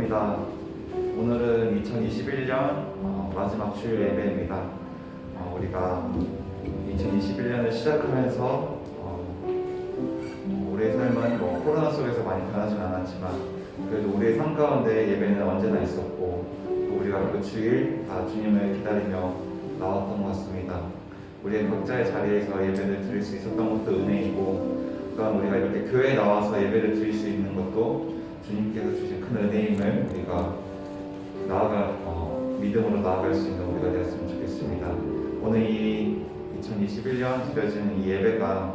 반갑습니다. 오늘은 2021년 마지막 주일 예배입니다. 우리가 2021년을 시작하면서 우리의 삶은 코로나 속에서 많이 변하진 않았지만 그래도 우리의 삶 가운데 예배는 언제나 있었고 또 우리가 그 주일 다 주님을 기다리며 나왔던 것 같습니다. 우리의 각자의 자리에서 예배를 드릴 수 있었던 것도 은혜이고 또한 우리가 이렇게 교회에 나와서 예배를 드릴 수 있는 것도 주님께서 주신 큰 은혜임을 우리가 믿음으로 나아갈 수 있는 우리가 되었으면 좋겠습니다. 오늘 이 2021년 드려지는 이 예배가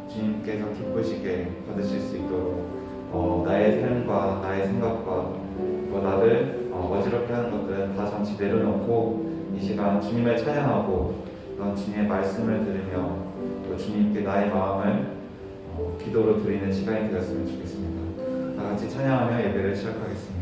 주님께서 기쁘시게 받으실 수 있도록 나의 삶과 나의 생각과 또 나를 어지럽게 하는 것들은 다 잠시 내려놓고 이 시간 주님을 찬양하고 또 주님의 말씀을 들으며 또 주님께 나의 마음을 기도로 드리는 시간이 되었으면 좋겠습니다. 다 같이 찬양하며 예배를 시작하겠습니다.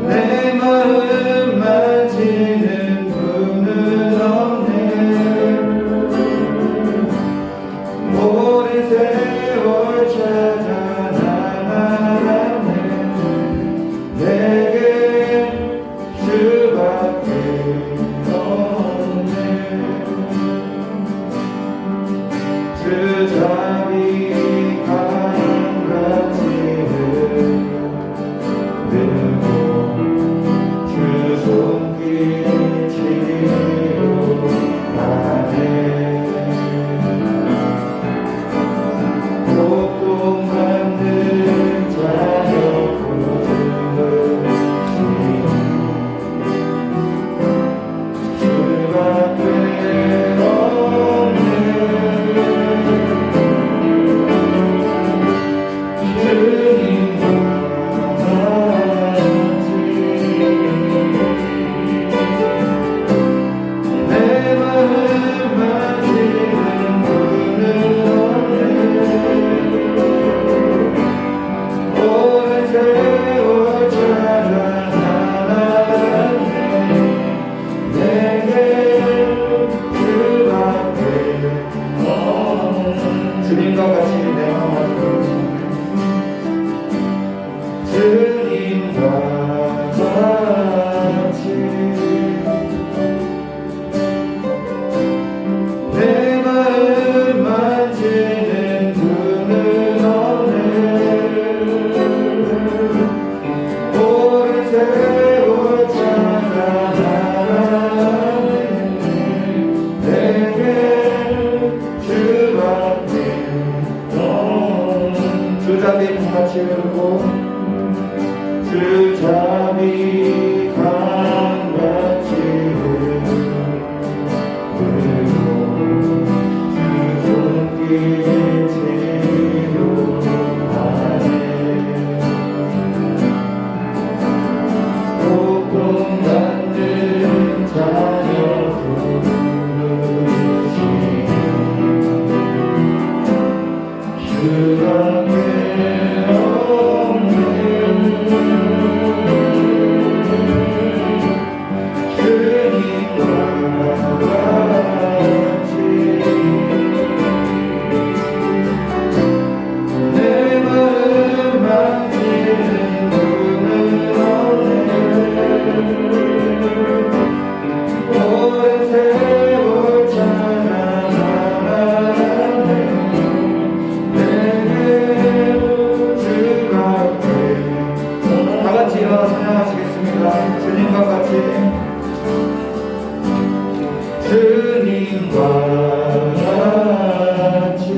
내 같이 내 마음 만지는 분은 없네. 오랜 세월 찾아가네. 내게 주밖에 주 자비 같이 흐르고 주 자비 강같이 흐르고 주 손길 치료하네. 고통받는 자녀 부르시니 주밖에 없네. 주님과 같이 내 마음 만지는 분은 없네. 오랜 세월 찾아가네. 내게 주밖에. 다같이 일어나 찬양하시겠습니다. 주님과 같이 주님과 같이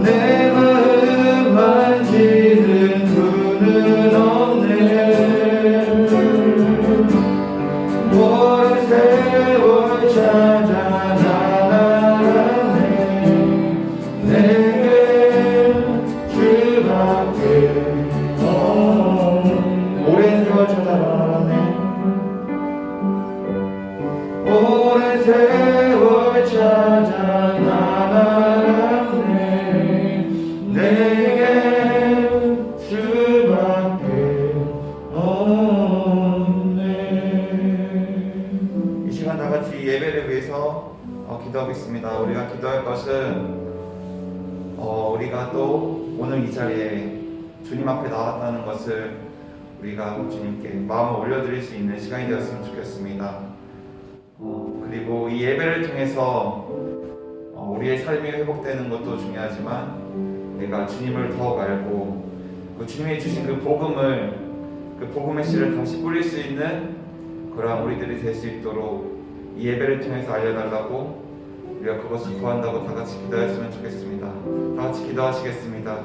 내 마음 만지는 분은 없네. 오랜 세월 찾아나가네. 내게 주밖에 오랜 세월 찾아나가네. 오랜 세월 찾아나가네. 내게 주밖에 없네. 이 시간 다같이 예배를 위해서 기도하겠습니다. 우리가 기도할 것은 우리가 또 오늘 이 자리에 주님 앞에 나왔다는 것을 우리가 주님께 마음을 올려드릴 수 있는 시간이 되었으면 좋겠습니다. 그리고 이 예배를 통해서 우리의 삶이 회복되는 것도 중요하지만 우리가 주님을 더욱 알고 그 주님이 주신 그 복음의 씨를 다시 뿌릴 수 있는 그러한 우리들이 될 수 있도록 이 예배를 통해서 알려달라고 우리가 그것을 구한다고 다 같이 기도했으면 좋겠습니다. 다 같이 기도하시겠습니다.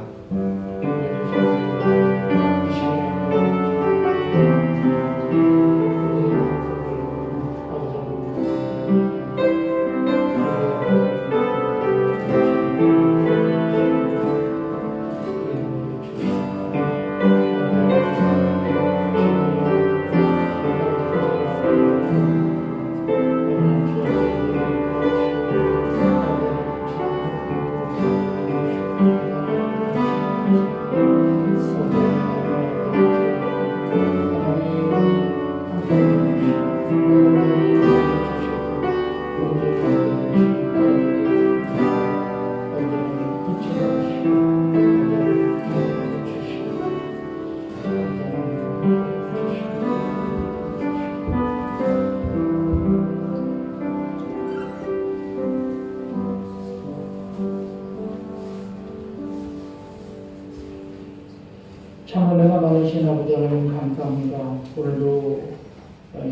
참을레가 많으신 아버지 하나님 감사합니다. 오늘도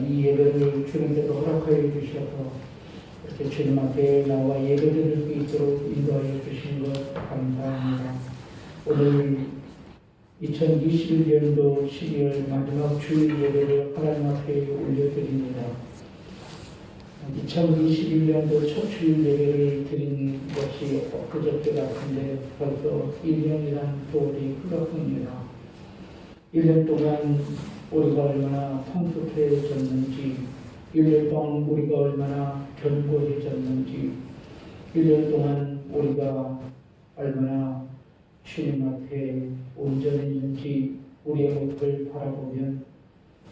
이 예배를 주님께서 허락하여 주셔서 이렇게 주님 앞에 나와 예배드릴 수 있도록 인도하여 주신 것 감사합니다. 오늘 2021년도 12월 마지막 주일 예배를 하나님 앞에 올려드립니다. 2021년도 첫 주일 예배를 드린 것이 엊그저께 같은데 벌써 1년이란 세월이 흘렀습니다. 1년 동안 우리가 얼마나 성숙해졌는지, 1년 동안 우리가 얼마나 견고해졌는지, 1년 동안 우리가 얼마나 주님 앞에 온전했는지 우리의 모습을 바라보면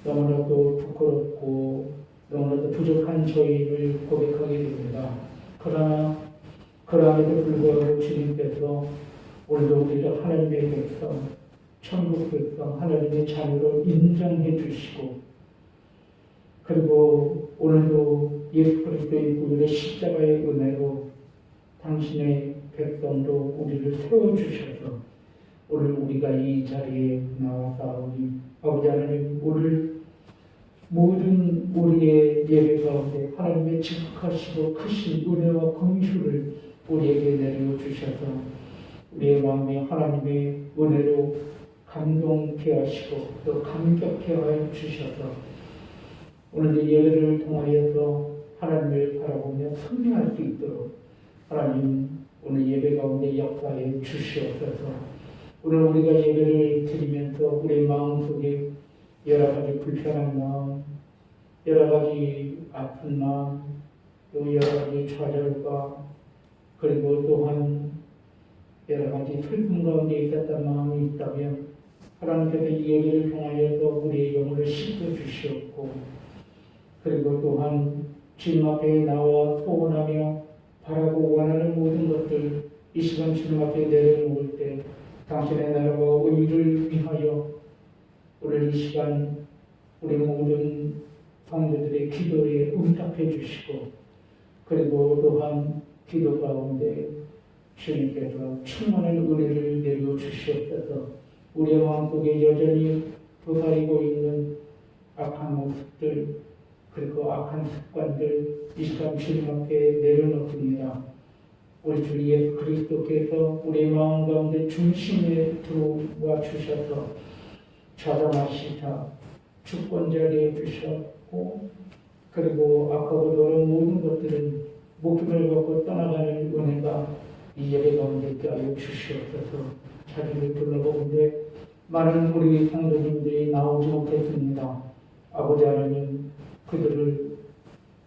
너무나도 부끄럽고 너무나도 부족한 저희를 고백하게 됩니다. 그러나 그럼에도 불구하고 주님께서 오늘도 우리를 하나님의 백성, 천국 백성, 하나님의 자녀로 인정해 주시고, 그리고 오늘도 예수 그리스도의 구원의 십자가의 은혜로 당신의 백성으로 우리를 세워주셔서 오늘 우리가 이 자리에 나와사오니 아버지 하나님, 오늘 모든 우리의 예배 가운데 하나님의 지극하시고 크신 은혜와 긍휼을 우리에게 내려주셔서 우리의 마음에 하나님의 은혜로 감동케 하시고 또 감격케 하여 주셔서 오늘도 예배를 통하여서 하나님을 바라보며 승리할 수 있도록 하나님 오늘 예배 가운데 역사해 주시옵소서. 오늘 우리가 예배를 드리면서 우리 마음속에 여러 가지 불편한 마음, 여러 가지 아픈 마음, 또 여러 가지 좌절과 그리고 또한 여러 가지 슬픔 가운데 있었던 마음이 있다면 하나님께서 이 예배를 통하여서 우리의 영혼을 씻어 주시옵고, 그리고 또한 주님 앞에 나와 소원하며 바라고 원하는 모든 것들 이 시간 주님 앞에 내려놓을 때 당신의 나라와 의를 위하여 오늘 이 시간 우리 모든 성도들의 기도에 응답해 주시고, 그리고 또한 기도 가운데 주님께서 충만한 은혜를 내려 주시옵소서. 우리의 마음속에 여전히 도사리고 있는 악한 모습들, 그리고 악한 습관들 이 시간 주님 앞에 내려놓습니다. 우리 주 예수 그리스도께서 우리 마음 가운데 중심에 들어와 주셔서 좌정하시사 주권자 되어 주셨고, 그리고 아까보다 어려운 모든 것들은 목숨을 걸고 떠나가는 은혜가 이 예배 가운데 있게 하여 주시옵소서. 자리를 둘러보는데 많은 우리 성도님들이 나오지 못했습니다. 아버지 하나님, 그들을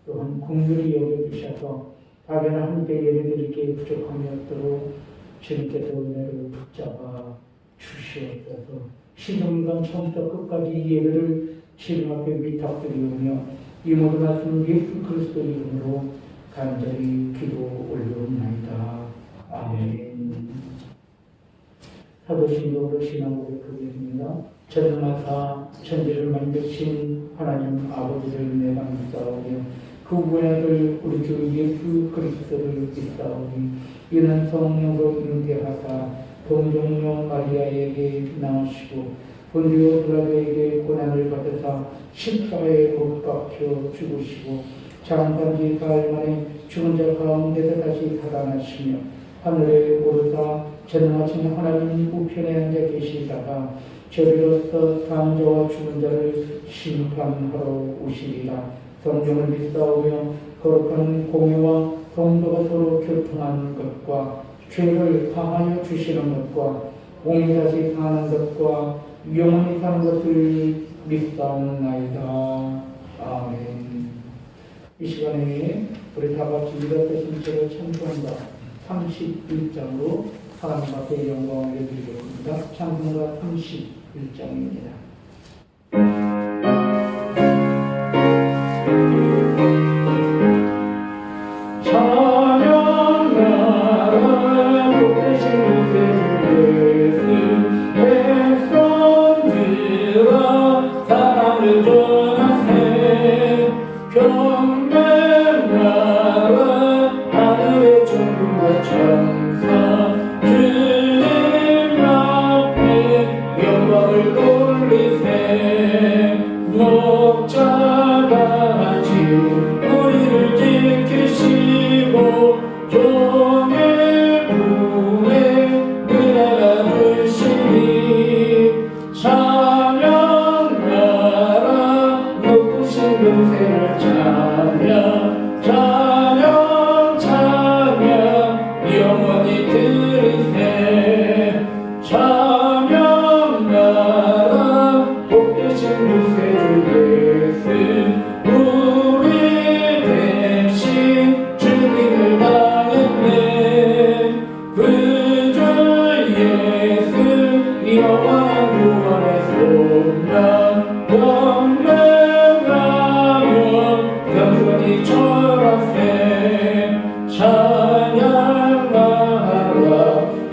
또한 긍휼히 여겨주셔서 다변화 함께 예배드리기에 부족함이 없도록 주님께서 은혜를 붙잡아 주시옵소서. 시종일관 처음부터 끝까지 이 예배를 주님 앞에 위탁드리오며 이 모든 말씀 예수 그리스도 이름으로 간절히 기도 올려옵나이다. 아멘. 사도신경으로 신앙 고백하겠습니다. 전능하사 천지를 만드신 하나님 아버지를 내가 믿사오며 그 분의 우리 주 예수 그리스도를 믿사오니 이는 성령으로 잉태하사 동정녀 마리아에게 나오시고 본디오 빌라도에게 고난을 받으사 십자가에 못 박혀 죽으시고 장사한 지 사흘 만에 죽은 자 가운데서 다시 살아나시며 하늘에 오르사 전능하신 하나님 우편에 앉아 계시다가 저리로서 사는 자와 죽은 자를 심판하러 오시리라. 성령을 믿사오며 거룩한 공회와 성도가 서로 교통하는 것과 죄를 사하여 주시는 것과 몸이 다시 사는 것과 영원히 사는 것을 믿사옵나이다. 아멘. 이 시간에 우리 다 같이 일어서신 채로 찬송가 31장으로 하나님 앞에 영광을 드리겠습니다. 찬송가 31장입니다. 찬양하라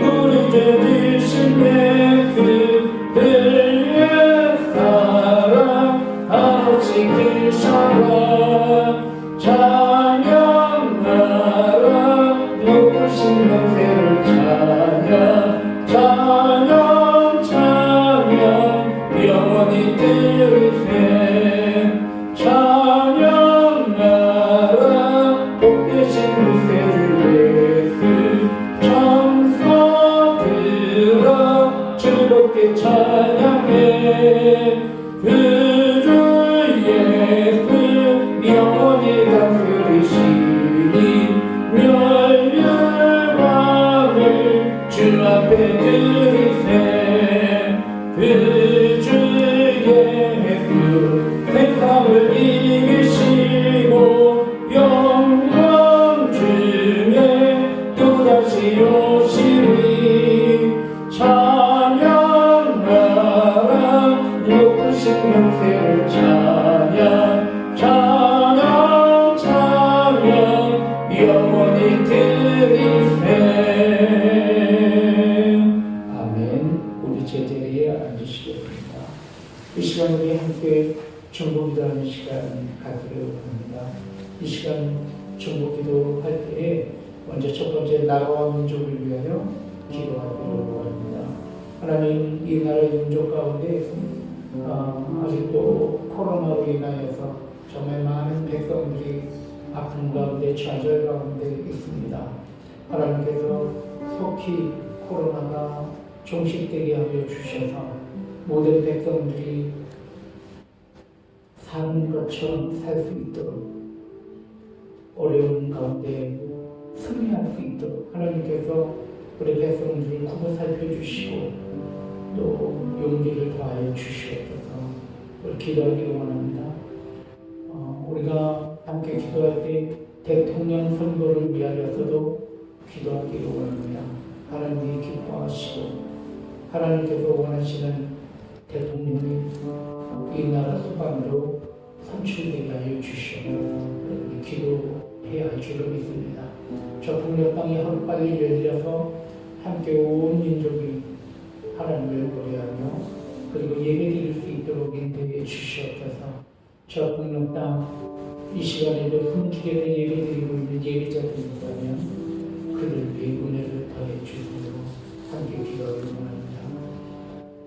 우리 주 찬양 찬양 영원히 들으세 찬양하라 복되신 구세주 예수 천사들아 즐겁게 찬양해 그 주 예수 영원히 다스리시니 멸류관을 주 앞에 드리세 그 주 예수 세상을 이기시고 영광 중에 또다시 오시리 찬양하라 높으신 명세를 찬양 찬양 찬양 영원히 드리세 아멘. 우리 제자리에 앉으시겠습니다. 이 시간 우리 함께 전복기도하는 시간 갖도록 합니다. 이 시간 전복기도 할 때에 먼저 첫 번째 나라와 민족을 위하여 기도하도록 합니다. 하나님 이 나라의 민족 가운데 아직도 코로나로 인하여서 정말 많은 백성들이 아픔 가운데 좌절 가운데 있습니다. 하나님께서 속히 코로나가 종식되게 하여 주셔서 모든 백성들이 사는 것처럼 살 수 있도록 어려운 가운데 승리할 수 있도록 하나님께서 우리 백성들을 구워 살펴주시고 또 용기를 더하여 주시옵소서. 우리 기도하기를 원합니다. 우리가 함께 기도할 때 대통령 선거를 위하여서도 기도하기를 원합니다. 하나님이 기뻐하시고 하나님께서 원하시는 대통령이 이 나라 수반으로 선출되게 하여 주시옵소서. 기도해야 할 줄을 믿습니다. 저 북녘 땅이 하루빨리 열려서 함께 온 민족이 하나님을 노래하며 그리고 예배드릴 수 있도록 인도해 주시옵소서. 저 북녘 땅 이 시간에도 숨죽여서 예배드리고 있는 예배자들이 있다면 그들 위해 은혜를 더해 주시도록 함께 기도하기를 원합니다.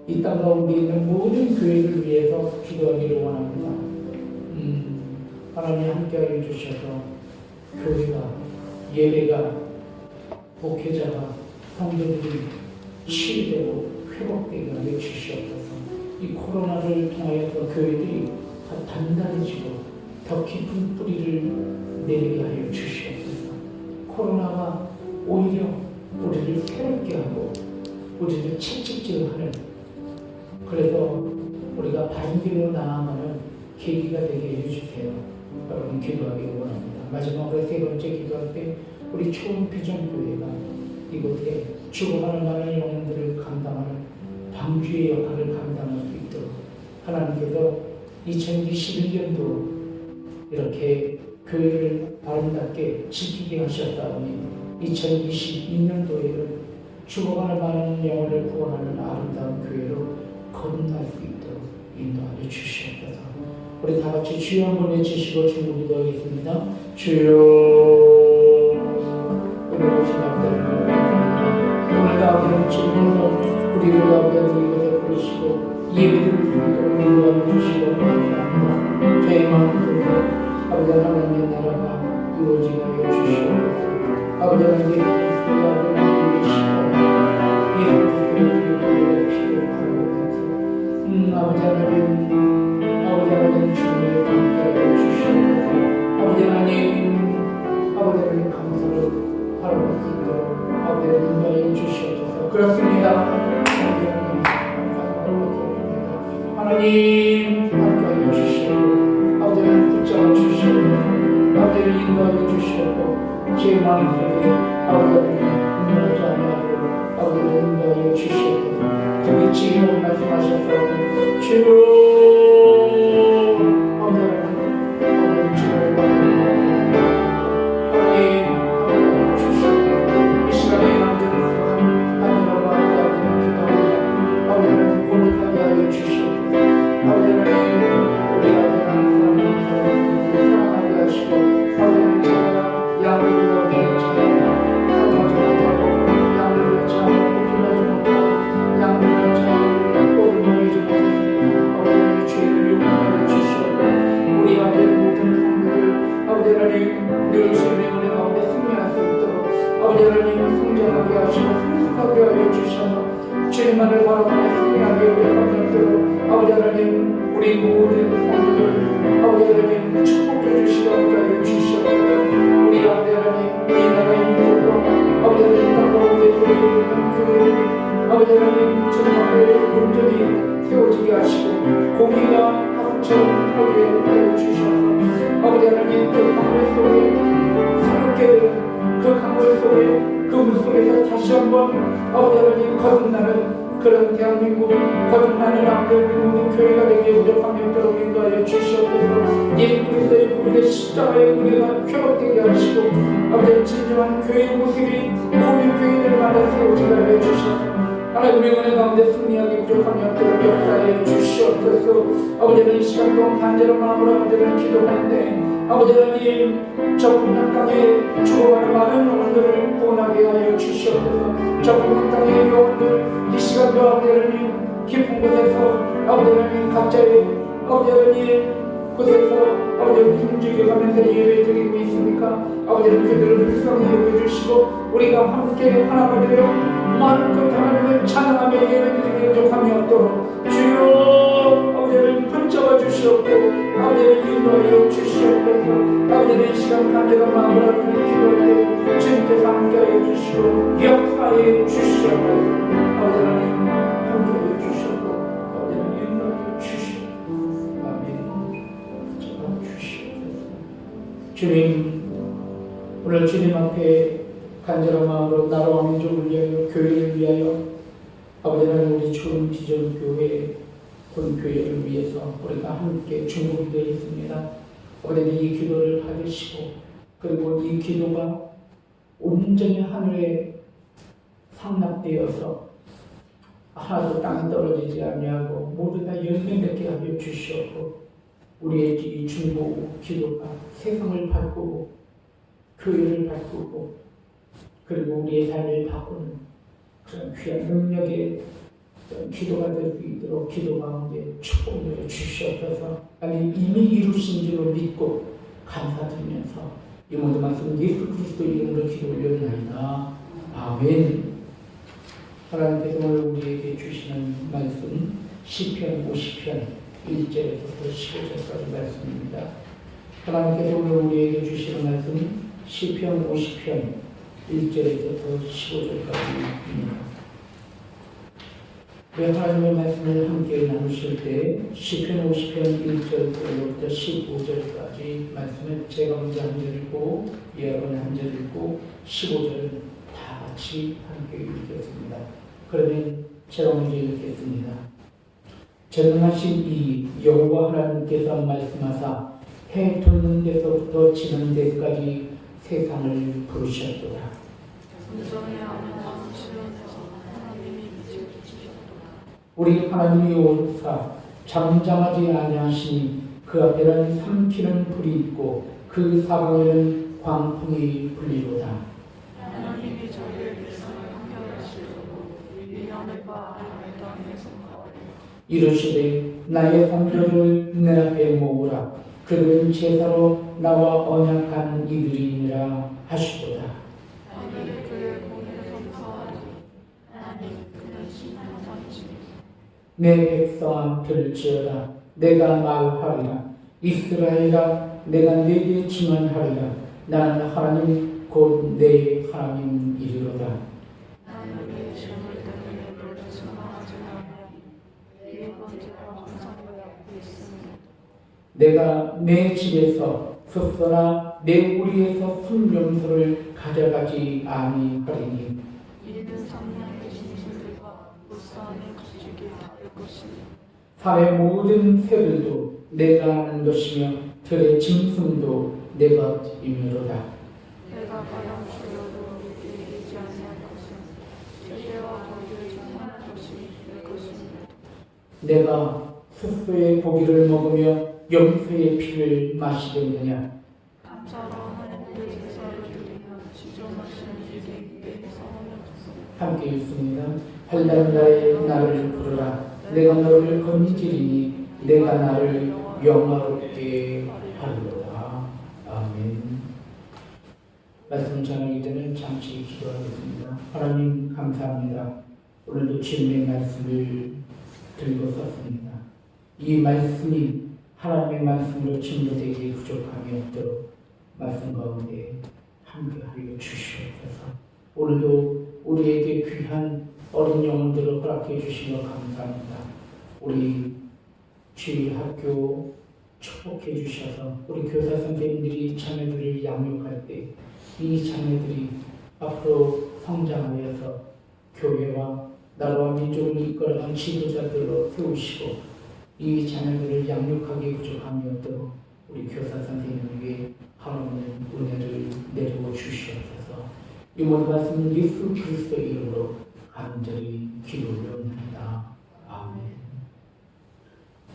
이 땅 가운데 있는 모든 교회를 위해서 기도하기를 원합니다. 하나님 함께하여 주셔서 교회가 예배가 목회자가 성도들이 치유되고 회복되게 하여 주시옵소서. 이 코로나를 통하여서 교회들이 더 단단해지고 더 깊은 뿌리를 내리게 하여 주시옵소서. 코로나가 오히려 우리를 새롭게 하고 우리를 채찍질하는 그래서 우리가 바른 길로 나아가는 계기가 되게 해주세요. 여러분 기도하기를 원합니다. 마지막으로 세 번째 기도할 때 우리 초원 비전교회가 이곳에 죽어가는 많은 영혼들을 감당하는 방주의 역할을 감당할 수 있도록 하나님께서 2021년도 이렇게 교회를 아름답게 지키게 하셨다니 2022년도에는 죽어가는 많은 영혼을 구원하는 아름다운 교회로 거듭날 수 있도록 인도하여 주시옵소서. 우리 다 같이 주여 한번 외치시고 주님 기도하겠습니다. 주여 은혜로우신 아버지 오늘 가운데 주님께서 우리를 가운데 이곳에 부르시고 예배를 드리도록 인도하여 주시고 감사합니다. 저희 마음속에 아버지 하나님의 나라가 이루어지게 하여 주시옵소서. 아버지 하나님의 그리스도의 아버지 시간 예수 그리스도의 피를 바라보면서 아버지 하나님 주님의 함께하여 주시옵소서. 아버지 하나님 감사를 바라볼 수 있도록 아버지 하나님 인도하여 주시옵소서. 그렇습니다. 하나님 함께하여 주시옵고 아버지를 붙잡아 주시옵고 아버지를 인도하여 주시옵고 제 마음속에 아버지를 인도하지 않아도 아버지를 인도하여 주시옵소서. 저기 지금 말씀하셨사오니 주로 아버지를 주를 바랍니다. 하나님 함께하여 주시옵고 이 시간에 남겨놓은 하나님과 아버지를 기도합니다. 아버지를 고백하게 하여 주시옵소서. 아버지 하나님 우리가 하나님 사랑하게 하시고 아버지는 제가 양들을 얻는 자가 사랑하지 못하고 양들을 참 구별하지 못하고 나로 승리하게 우리 아버지 하나님 우리 모든 성도들 아버지 하나님 축복해 주시옵소서 주시옵소서 우리 아버지 하나님 이 나라의 민족과 아버지 하나님 땅 가운데 있는 교회를 아버지 하나님 주님의 온전히 세워지게 하시고 공의가 하루처럼 하게 하여 주시옵소서 아버지 하나님 그 강물 속에 새롭게 그 강물 속에 그 물속에서 다시 한번 아버지 하나님 거듭나는 그런 대한민국 거듭나는 남대한민국 모든 교회가 되기에 우력한 영적으로 인도하여 주시옵소서 예수 그리스도의 우리의 십자가에 우리가 회복되게 하시고 아버지 진정한 교회의 모습이 모든 교회들마다 세워지게 하여 주시옵소서 하나님의 은혜 가운데 승리하게 부족한 영적으로 역사해 주시옵소서 아버지는 이 시간 동안 간절한 마음으로 아버지는 기도하는데 아버지 하나님 저 북녘 땅에 죽어가는 많은 영혼들을 구원하게 하여 주시옵소서 저 북녘 땅의 영혼들 이 시간도 아버지 하나님 깊은 곳에서 아버지 하나님 각자의 아버지 하나님 곳에서 아버지 무슨 즐겨가면서 예배 드리고 있습니까? 아버지는 그들을 불쌍히 여겨주시고 우리가 함께 하나가 되어 많은 것 하나님을 찬양하며 예배 드리기 부족함이 없도록 주여 아버지를 붙잡아 주시옵고 아버지를 인도하여 주시옵소서 아버지는 이 시간 간절한 마음으로 기도할 때 주님께서 함께하여 주시고 역사해 주시옵소서 아버지 하나님 함께하여 주시옵고 아버지는 인도하여 주시옵고 아멘 붙잡아 주시옵소서 주님 오늘 주님 앞에 간절한 마음으로 나라와 민족을 위하여 교회를 위하여 아버지 하나님 우리 좋은 비전 교회 본교회를 위해서 우리가 함께 중보기 되어 있습니다. 아버지 이 기도를 받으시고 그리고 이 기도가 온전히 하늘에 상납되어서 하나도 땅에 떨어지지 아니하고 모두 다 열매 맺게 하여 주시옵고 우리의 이 중보 기도가 세상을 바꾸고 교회를 바꾸고 그리고 우리의 삶을 바꾸는 그런 귀한 능력의 기도가 될 수 있도록 기도 가운데 축복을 주시옵소서. 아니 이미 이루신 줄로 믿고 감사드리면서 이 모든 말씀 예수 그리스도 이름으로 기도 올려드나이다. 아멘. 하나님께서 오늘 우리에게 주시는 말씀 시편 50편 1절에서부터 15절까지 말씀입니다. 하나님께서 오늘 우리에게 주시는 말씀 시편 50편 1절에서부터 15절까지입니다. 우리 하나님의 말씀을 함께 나누실 때 시편 50편 1절부터 15절까지 말씀을 제가 먼저 한 절 읽고 여러분 한 절 읽고 15절은 다 같이 함께 읽겠습니다. 그러면 제가 먼저 읽겠습니다. 전능하신 이 여호와 하나님께서 말씀하사 해 돋는 데서부터 지는 데까지 세상을 부르셨도다. 우리 하나님이 오사 잠잠하지 아니하시니 그 앞에는 삼키는 불이 있고 그 사방에는 광풍이 불리로다. 하나님이 저희를 한결하시고 위험을 바 땅에서 이르시되 나의 성도를 내 앞에 모으라. 그들은 제사로 나와 언약한 이들이니라 하시도다. 하나님 그의 공의를 선포하리. 하나님 그는 신앙상이시니 내 백성아 들을지어다. 내가 말하리라. 이스라엘아 내가 내게 증언하리라. 나는 하나님 곧 내 하나님이리로다. 하나님의 시험을 때문에 너를 증언하지 않으며 네 번째가 항상 내 앞에 있습니다. 내가 내 집에서 숫소나 내 우리에서 순명소를 가져가지 아니하리니 이는 삼양의 짐승들과 불쌍히 가지게 될 것이니 산의 모든 새들도 내가 아는 것이며 들의 짐승도 내 것이므로다. 내가 가장 주려도 이기지 아니할 것은 제대와 거기를 정할 것이 될 것입니다. 내가 숫소의 고기를 먹으며 염소의 피를 마시겠느냐. 감사로 하나님께 제사를 드리며 지존하신 이에게 성원을 함께 읽습니다. 한달 나의 나를 부르라. 내가 너를 건지리니 내가 나를 영화롭게 하리로다. 아멘. 말씀 전하기 전에 잠시 기도하겠습니다. 하나님 감사합니다. 오늘도 주님의 말씀을 들고 썼습니다. 이 말씀이 하나님의 말씀으로 증거되기에 부족함이 없도록 말씀 가운데 함께하여 주시옵소서. 오늘도 우리에게 귀한 어린 영혼들을 허락해 주시며 감사합니다. 우리 주일학교 축복해 주셔서 우리 교사 선생님들이 자녀들을 양육할 때 이 자녀들이 앞으로 성장하여서 교회와 나라와 민족을 이끌어가는 지도자들로 세우시고 이 자녀들을 양육하기에 부족함이 없도록 우리 교사 선생님에게 하나님의 은혜를 내려 주시옵소서. 이 모든 말씀은 예수 그리스도의 이름으로 간절히 기도 올려옵니다. 아멘.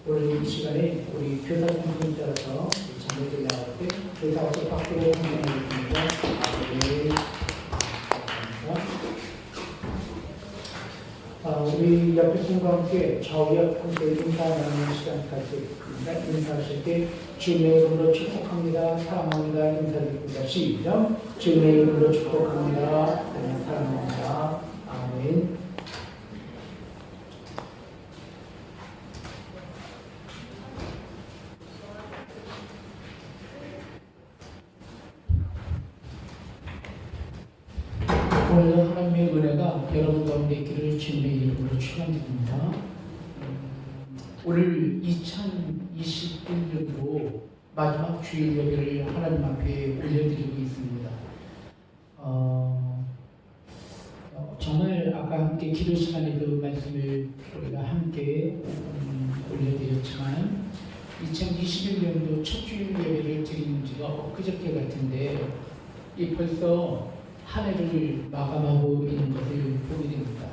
오늘 이 시간에 우리 교사 선생님 따라서 자녀들 나올 때 교사가 밖으로 선생님입니다. 아멘. 우리 옆에 분과 함께 좌우옆 함께 인사 나누는 시간 가지겠습니다. 인사하실 때 주님의 이름으로 축복합니다. 사랑합니다. 인사드립니다. 시작. 주님의 이름으로 축복합니다. 사랑합니다. 아멘. 오늘 하나님의 은혜가 여러분 가운데 있기를 주님의 이름으로 축원드립니다. 오늘 2021년도 마지막 주일 예배를 하나님 앞에 올려드리고 있습니다. 정말 아까 함께 기도 시간에도 말씀을 우리가 함께 올려드렸지만 2021년도 첫 주일 예배를 드리는 지가 엊그저께 같은데 이 벌써 한 해를 마감하고 있는 것을 보게 됩니다.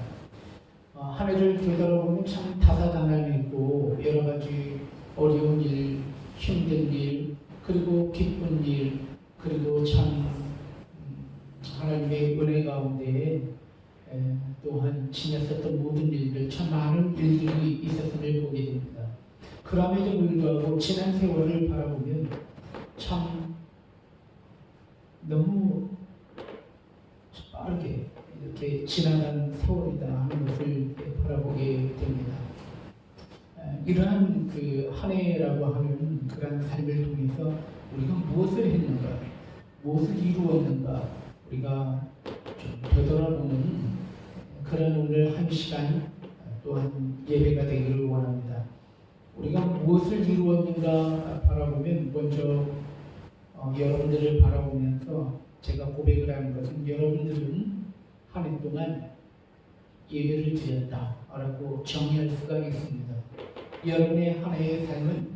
한 해를 되돌아보면 참 다사다난했고 여러 가지 어려운 일, 힘든 일, 그리고 기쁜 일, 그리고 참 하나님의 은혜 가운데 또한 지냈었던 모든 일들, 참 많은 일들이 있었음을 보게 됩니다. 그럼에도 불구하고 지난 세월을 바라보면 참 너무 빠르게 이렇게 지나간 세월이다 하는 것을 바라보게 됩니다. 이러한 그 한 해라고 하는 그런 삶을 통해서 우리가 무엇을 했는가, 무엇을 이루었는가 우리가 좀 되돌아보는 그런 오늘 한 시간 또한 예배가 되기를 원합니다. 우리가 무엇을 이루었는가 바라보면 먼저 여러분들을 바라보면서 제가 고백을 하는 것은 여러분들은 한 해 동안 예배를 드렸다라고 정의할 수가 있습니다. 여러분의 한 해의 삶은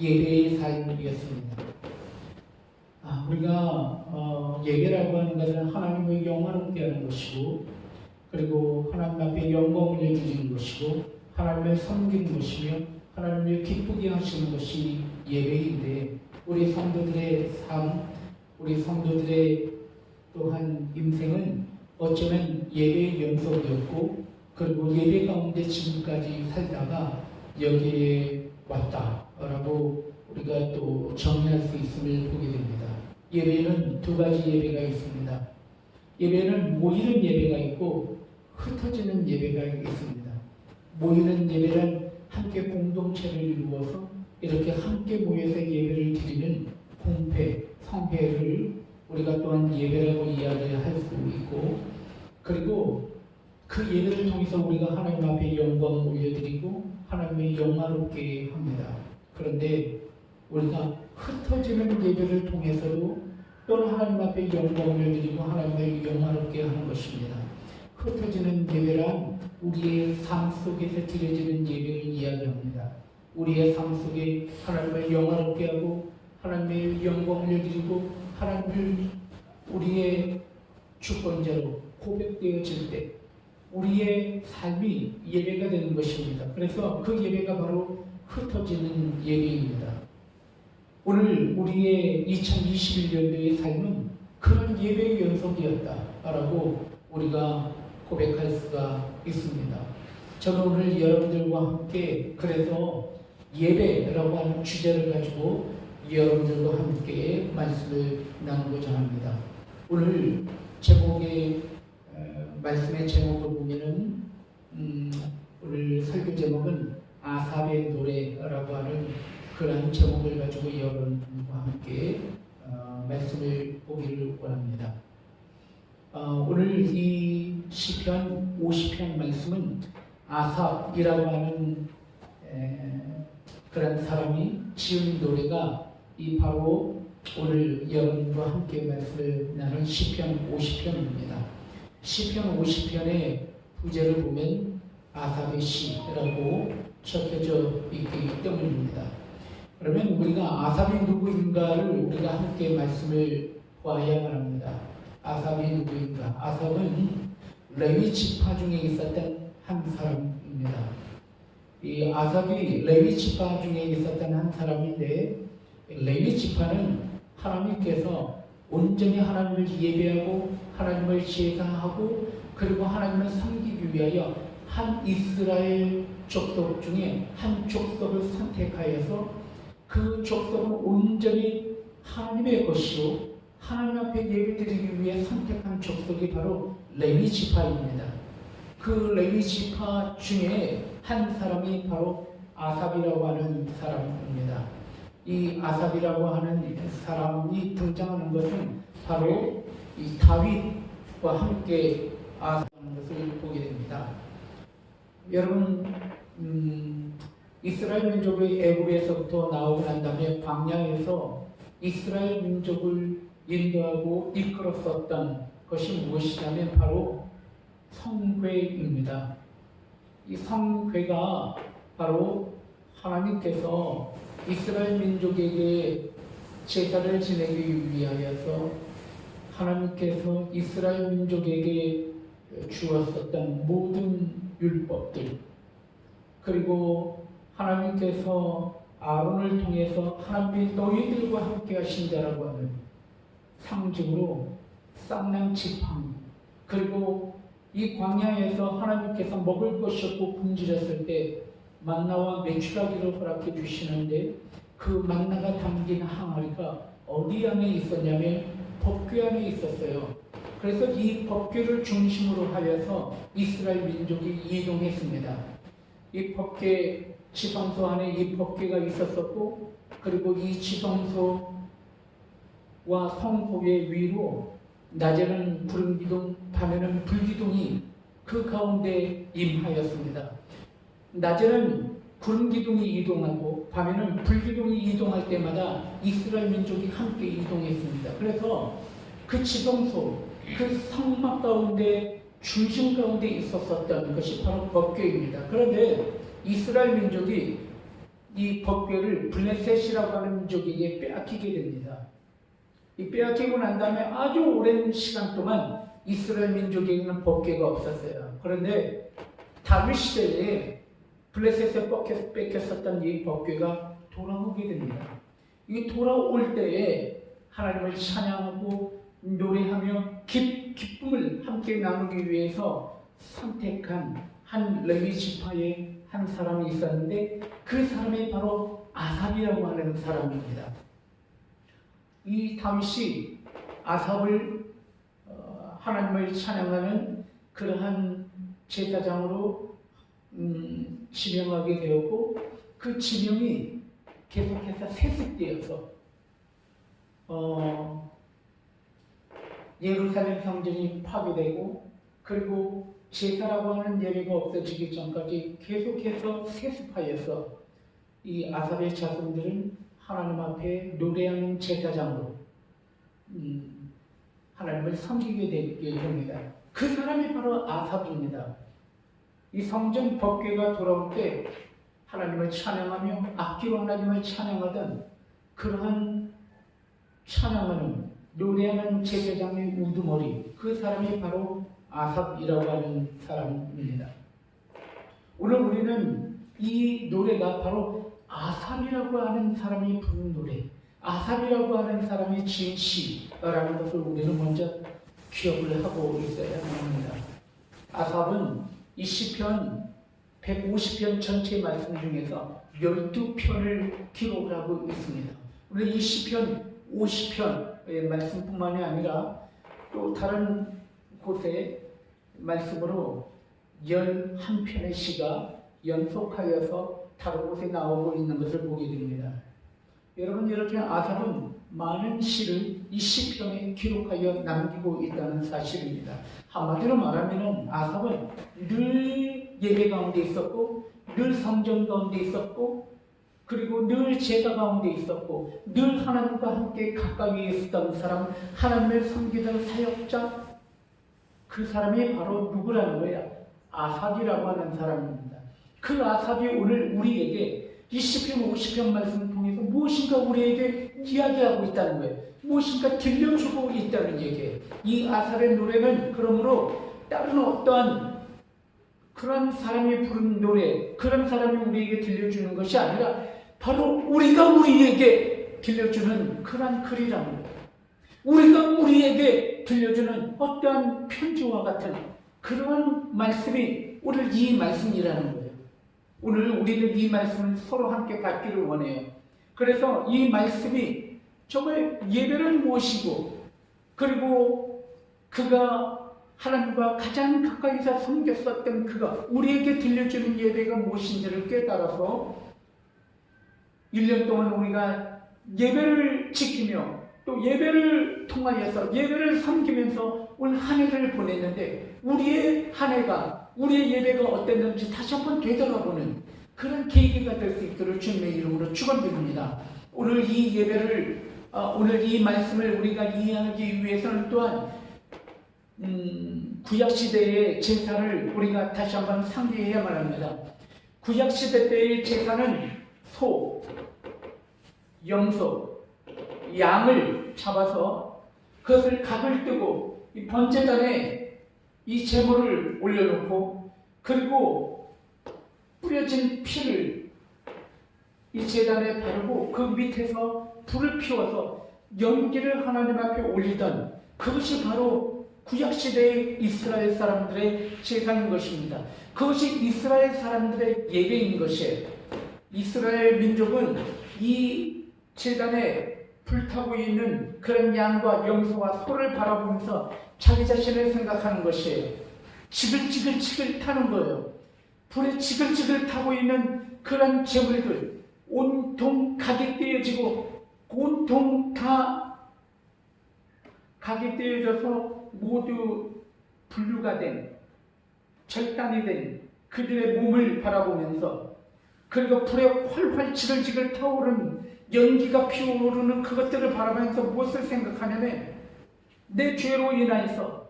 예배의 삶이었습니다. 우리가 예배라고 하는 것은 하나님의 영광롭게 하는 것이고 그리고 하나님 앞에 영광을 드리는 것이고 하나님을 섬기는 것이며 하나님을 기쁘게 하시는 것이 예배인데 우리 성도들의 삶, 우리 성도들의 또한 인생은 어쩌면 예배의 연속이었고 그리고 예배 가운데 지금까지 살다가 여기에 왔다라고 우리가 또 정의할 수 있음을 보게 됩니다. 예배는 두 가지 예배가 있습니다. 예배는 모이는 예배가 있고 흩어지는 예배가 있습니다. 모이는 예배는 함께 공동체를 이루어서 이렇게 함께 모여서 예배를 드리는 공회, 성회를 우리가 또한 예배라고 이야기할 수 있고 그리고 그 예배를 통해서 우리가 하나님 앞에 영광을 올려드리고 하나님의 영화롭게 합니다. 그런데 우리가 흩어지는 예배를 통해서도 또 하나님 앞에 영광을 올려드리고 하나님의 영화롭게 하는 것입니다. 흩어지는 예배란 우리의 삶 속에서 드려지는 예배를 이야기합니다. 우리의 삶 속에 하나님을 영화롭게 하고 하나님의 영광을 올려드리고 하나님을 우리의 주권자로 고백되어질 때 우리의 삶이 예배가 되는 것입니다. 그래서 그 예배가 바로 흩어지는 예배입니다. 오늘 우리의 2021년도의 삶은 그런 예배의 연속이었다라고 우리가 고백할 수가 있습니다. 저는 오늘 여러분들과 함께 그래서 예배라고 하는 주제를 가지고 여러분들과 함께 말씀을 나누고자 합니다. 오늘 제목의 말씀의 제목을 보면은 오늘 설교 제목은 아삽의 노래라고 하는 그런 제목을 가지고 여러분과 함께 말씀을 보기를 원합니다. 오늘 이 시편 50편 말씀은 아삽이라고 하는 그런 사람이 지은 노래가 이 바로 오늘 여러분과 함께 말씀을 나눈 시편 50편입니다. 시편 50편의 부제를 보면 아삽의 시라고 적혀져 있기 때문입니다. 그러면 우리가 아삽이 누구인가를 우리가 함께 말씀을 보아야만 합니다. 아삽이 누구인가? 아삽은 레위 지파 중에 있었던 한 사람입니다. 이 아삽이 레위 지파 중에 있었던 한 사람인데, 레위 지파는 하나님께서 온전히 하나님을 예배하고 하나님을 제사하고 그리고 하나님을 섬기기 위하여 한 이스라엘 족속 중에 한 족속을 선택하여서 그 족속은 온전히 하나님의 것이요 하나님 앞에 예배드리기 위해 선택한 족속이 바로 레위 지파입니다. 그 레위 지파 중에 한 사람이 바로 아삽이라고 하는 사람입니다. 이 아삽이라고 하는 사람이 등장하는 것은 바로 이 다윗과 함께 아삽하는 것을 보게 됩니다. 여러분, 이스라엘 민족의 애굽에서부터 나오고 난 다음에 광야에서 이스라엘 민족을 인도하고 이끌었었던 것이 무엇이냐면 바로 성궤입니다. 이 성궤가 바로 하나님께서 이스라엘 민족에게 제사를 지내기 위하여서 하나님께서 이스라엘 민족에게 주었었던 모든 율법들, 그리고 하나님께서 아론을 통해서 하나님이 너희들과 함께 하신다라고 하는 상징으로 쌍난 지팡이, 그리고 이 광야에서 하나님께서 먹을 것이 없고 굶주렸을 때 만나와 메추라기를 허락해 주시는데 그 만나가 담긴 항아리가 어디 안에 있었냐면 법궤 안에 있었어요. 그래서 이 법궤를 중심으로 하여서 이스라엘 민족이 이동했습니다. 이 법궤 지성소 안에 이 법궤가 있었었고, 그리고 이 지성소와 성소의 위로 낮에는 구름 기둥, 밤에는 불 기둥이 그 가운데 임하였습니다. 낮에는 구름 기둥이 이동하고 밤에는 불 기둥이 이동할 때마다 이스라엘 민족이 함께 이동했습니다. 그래서 그 지성소, 그 성막 가운데 중심 가운데 있었었던 것이 바로 법궤입니다. 그런데 이스라엘 민족이 이 법궤를 블레셋이라고 하는 민족에게 빼앗기게 됩니다. 이 빼앗기고 난 다음에 아주 오랜 시간 동안 이스라엘 민족에게는 법궤가 없었어요. 그런데 다윗 시대에 블레셋에 뺏겼었던 이 법궤가 돌아오게 됩니다. 이 돌아올 때에 하나님을 찬양하고 노래하며 기쁨을 함께 나누기 위해서 선택한 한 레위 지파의 한 사람이 있었는데 그 사람이 바로 아삽이라고 하는 사람입니다. 이 다윗이 아삽을 하나님을 찬양하는 그러한 제사장으로 지명하게 되었고, 그 지명이 계속해서 세습되어서 예루살렘 성전이 파괴되고, 그리고 제사라고 하는 예배가 없어지기 전까지 계속해서 세습하여서 이 아삽의 자손들은 하나님 앞에 노래하는 제사장으로 하나님을 섬기게 되게 됩니다. 그 사람이 바로 아삽입니다. 이 성전 법궤가 돌아올 때 하나님을 찬양하며 악기로 하나님을 찬양하던 그러한 찬양하는 노래하는 제사장의 우두머리, 그 사람이 바로 아삽이라고 하는 사람입니다. 오늘 우리는 이 노래가 바로 아삽이라고 하는 사람이 부른 노래, 아삽이라고 하는 사람이 지은 시라는 것을 우리는 먼저 기억을 하고 있어야 합니다. 아삽은 이 시편 150편 전체 말씀 중에서 12편을 기록을 하고 있습니다. 우리 이 시편 50편의 말씀뿐만이 아니라 또 다른 곳의 말씀으로 11편의 시가 연속하여서 다른 곳에 나오고 있는 것을 보게 됩니다. 여러분, 이렇게 아삽은 많은 시를 이 시편에 기록하여 남기고 있다는 사실입니다. 한마디로 말하면 아삽은 늘 예배 가운데 있었고, 늘 성전 가운데 있었고, 그리고 늘 제사 가운데 있었고, 늘 하나님과 함께 가까이 있었던 사람, 하나님을 섬기던 사역자, 그 사람이 바로 누구라는 거야? 아삽이라고 하는 사람입니다. 그 아삽이 오늘 우리에게 이 시편 50편 말씀을 통해서 무엇인가 우리에게 이야기하고 있다는 거예요. 무엇인가 들려주고 있다는 얘기예요. 이 아삽의 노래는 그러므로 다른 어떠한 그런 사람이 부른 노래, 그런 사람이 우리에게 들려주는 것이 아니라 바로 우리가 우리에게 들려주는 그런 글이라는 거예요. 우리가 우리에게 들려주는 어떠한 편지와 같은 그러한 말씀이 오늘 이 말씀이라는 거예요. 오늘 우리는 이 말씀을 서로 함께 받기를 원해요. 그래서 이 말씀이 정말 예배를 모시고, 그리고 그가 하나님과 가장 가까이서 섬겼었던 그가 우리에게 들려주는 예배가 무엇인지를 깨달아서 1년 동안 우리가 예배를 지키며 또 예배를 통하여서 예배를 섬기면서 올 한 해를 보냈는데, 우리의 한 해가, 우리의 예배가 어땠는지 다시 한번 되돌아보는 그런 계기가 될 수 있도록 주님의 이름으로 축원드립니다. 오늘 이 예배를, 오늘 이 말씀을 우리가 이해하기 위해서는 또한 구약시대의 제사를 우리가 다시 한번 상기해야만 합니다. 구약시대 때의 제사는 소, 염소, 양을 잡아서 그것을 각을 뜨고 이 번제단에 이 제물을 올려놓고, 그리고 뿌려진 피를 이 제단에 바르고 그 밑에서 불을 피워서 연기를 하나님 앞에 올리던, 그것이 바로 구약시대의 이스라엘 사람들의 제사인 것입니다. 그것이 이스라엘 사람들의 예배인 것이에요. 이스라엘 민족은 이 제단에 불타고 있는 그런 양과 염소와 소를 바라보면서 자기 자신을 생각하는 것이에요. 지글지글 타는 거예요. 불에 지글지글 타고 있는 그런 제물들, 온통 각이 떼어지고 온통 다 각이 떼어져서 모두 분류가 된, 절단이 된 그들의 몸을 바라보면서, 그리고 불에 활활 지글지글 타오르는 연기가 피어오르는 그것들을 바라보면서 무엇을 생각하냐면, 내 죄로 인하여서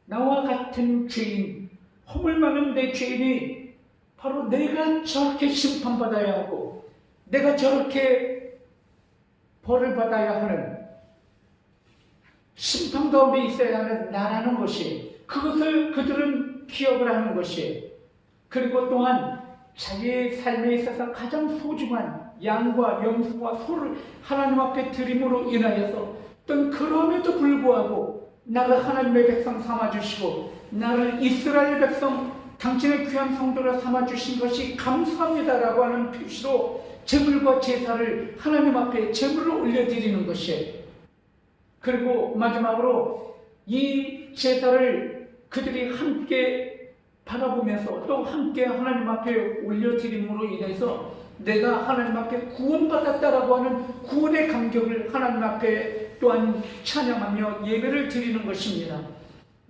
나와 같은 죄인, 허물 많은 내 죄인이 바로 내가 저렇게 심판받아야 하고 내가 저렇게 벌을 받아야 하는, 심판 가운데 있어야 하는 나라는 것이, 그것을 그들은 기억을 하는 것이, 그리고 또한 자기의 삶에 있어서 가장 소중한 양과 염소와 소를 하나님 앞에 드림으로 인하여서 어떤, 그럼에도 불구하고 나를 하나님의 백성 삼아주시고 나를 이스라엘 백성, 당신의 귀한 성도로 삼아주신 것이 감사합니다라고 하는 표시로 제물과 제사를 하나님 앞에 제물을 올려드리는 것이에요. 그리고 마지막으로 이 제사를 그들이 함께 바라보면서 또 함께 하나님 앞에 올려드림으로 인해서 내가 하나님 앞에 구원받았다라고 하는 구원의 감격을 하나님 앞에 또한 찬양하며 예배를 드리는 것입니다.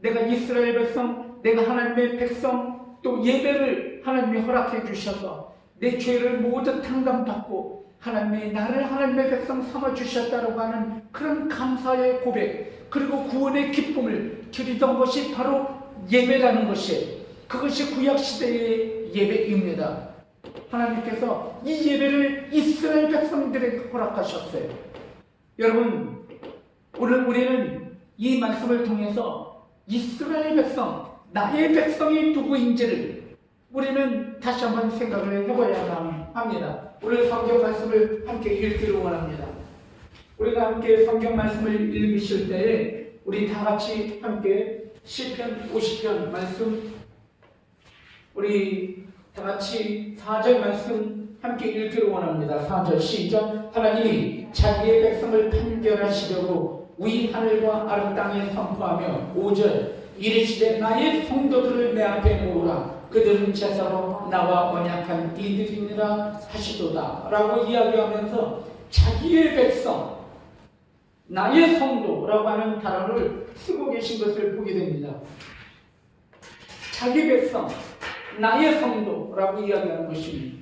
내가 이스라엘 백성, 내가 하나님의 백성, 또 예배를 하나님이 허락해 주셔서 내 죄를 모두 탕감받고 하나님이 나를 하나님의 백성 삼아주셨다라고 하는 그런 감사의 고백, 그리고 구원의 기쁨을 드리던 것이 바로 예배라는 것이에요. 그것이 구약시대의 예배입니다. 하나님께서 이 예배를 이스라엘 백성들에게 허락하셨어요. 여러분, 오늘 우리는 이 말씀을 통해서 이스라엘 백성, 나의 백성이 누구인지를 우리는 다시 한번 생각을 해봐야 합니다. 오늘 성경 말씀을 함께 읽기를 원합니다. 우리가 함께 성경 말씀을 읽으실 때에 우리 다 같이 함께 시편 50편 말씀, 우리 다 같이 4절 말씀 함께 읽기를 원합니다. 4절 시작. 하나님이 자기의 백성을 판결하시려고 위 하늘과 아래 땅에 선포하며, 5절 이르시되 나의 성도들을 내 앞에 모으라. 그들은 제사로 나와 언약한 이들이니라 하시도다 라고 이야기하면서 자기의 백성, 나의 성도라고 하는 단어를 쓰고 계신 것을 보게 됩니다. 자기 백성, 나의 성도라고 이야기하는 것입니다.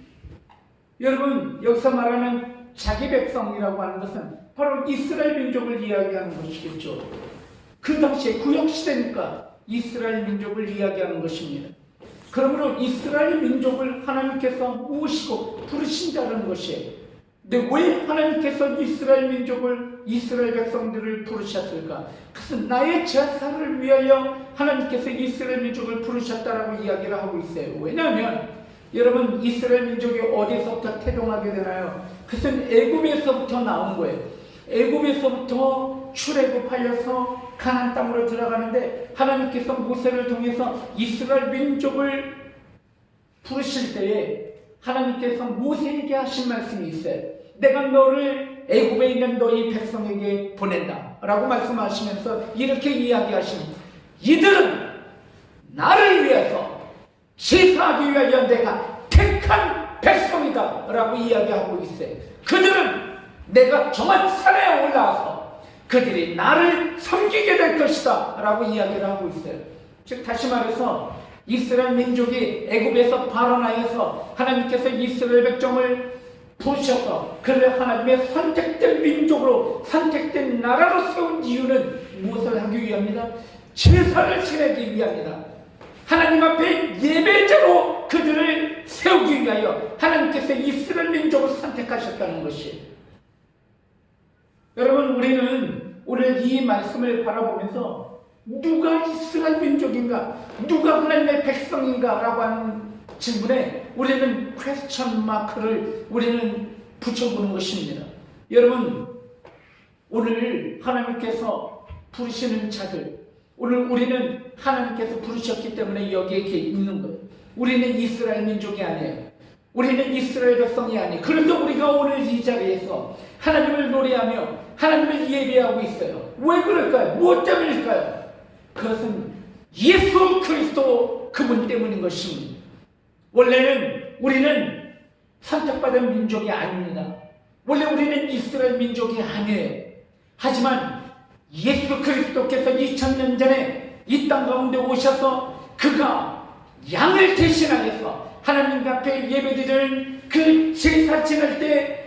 여러분, 여기서 말하는 자기 백성이라고 하는 것은 바로 이스라엘 민족을 이야기하는 것이겠죠. 그 당시에 구약시대니까 이스라엘 민족을 이야기하는 것입니다. 그러므로 이스라엘 민족을 하나님께서 모으시고 부르신다는 것이에요. 근데 왜 하나님께서 이스라엘 민족을, 이스라엘 백성들을 부르셨을까? 그것은 나의 제사를 위하여 하나님께서 이스라엘 민족을 부르셨다라고 이야기를 하고 있어요. 왜냐하면 여러분, 이스라엘 민족이 어디서부터 태동하게 되나요? 그것은 애굽에서부터 나온 거예요. 애굽에서부터 출애굽하여서 가나안 땅으로 들어가는데 하나님께서 모세를 통해서 이스라엘 민족을 부르실 때에 하나님께서 모세에게 하신 말씀이 있어요. 내가 너를 애굽에 있는 너희 백성에게 보낸다 라고 말씀하시면서 이렇게 이야기하십니다. 이들은 나를 위해서 제사하기 위하여 내가 택한 백성이다 라고 이야기하고 있어요. 그들은 내가 정한 산에 올라와서 그들이 나를 섬기게 될 것이다 라고 이야기를 하고 있어요. 즉 다시 말해서 이스라엘 민족이 애굽에서 발원하여서 하나님께서 이스라엘 백성을 부르셔서 그를 하나님의 선택된 민족으로, 선택된 나라로 세운 이유는 무엇을 하기 위함이다? 제사를 지내기 위함이다. 하나님 앞에 예배자로 그들을 세우기 위하여 하나님께서 이스라엘 민족을 선택하셨다는 것이에요. 여러분, 우리는 오늘 이 말씀을 바라보면서 누가 이스라엘 민족인가? 누가 하나님의 백성인가? 라고 하는 질문에 우리는 퀘스천 마크를 우리는 붙여보는 것입니다. 여러분, 오늘 하나님께서 부르시는 자들, 오늘 우리는 하나님께서 부르셨기 때문에 여기에 있는 거예요. 우리는 이스라엘 민족이 아니에요. 우리는 이스라엘 백성이 아니에요. 그런데 우리가 오늘 이 자리에서 하나님을 노래하며 하나님을 예배하고 있어요. 왜 그럴까요? 무엇 때문일까요? 그것은 예수 그리스도 그분 때문인 것입니다. 원래는 우리는 선택받은 민족이 아닙니다. 원래 우리는 이스라엘 민족이 아니에요. 하지만 예수 그리스도께서 2000년 전에 이 땅 가운데 오셔서 그가 양을 대신하여서 하나님 앞에 예배드리는 그 제사 지낼 때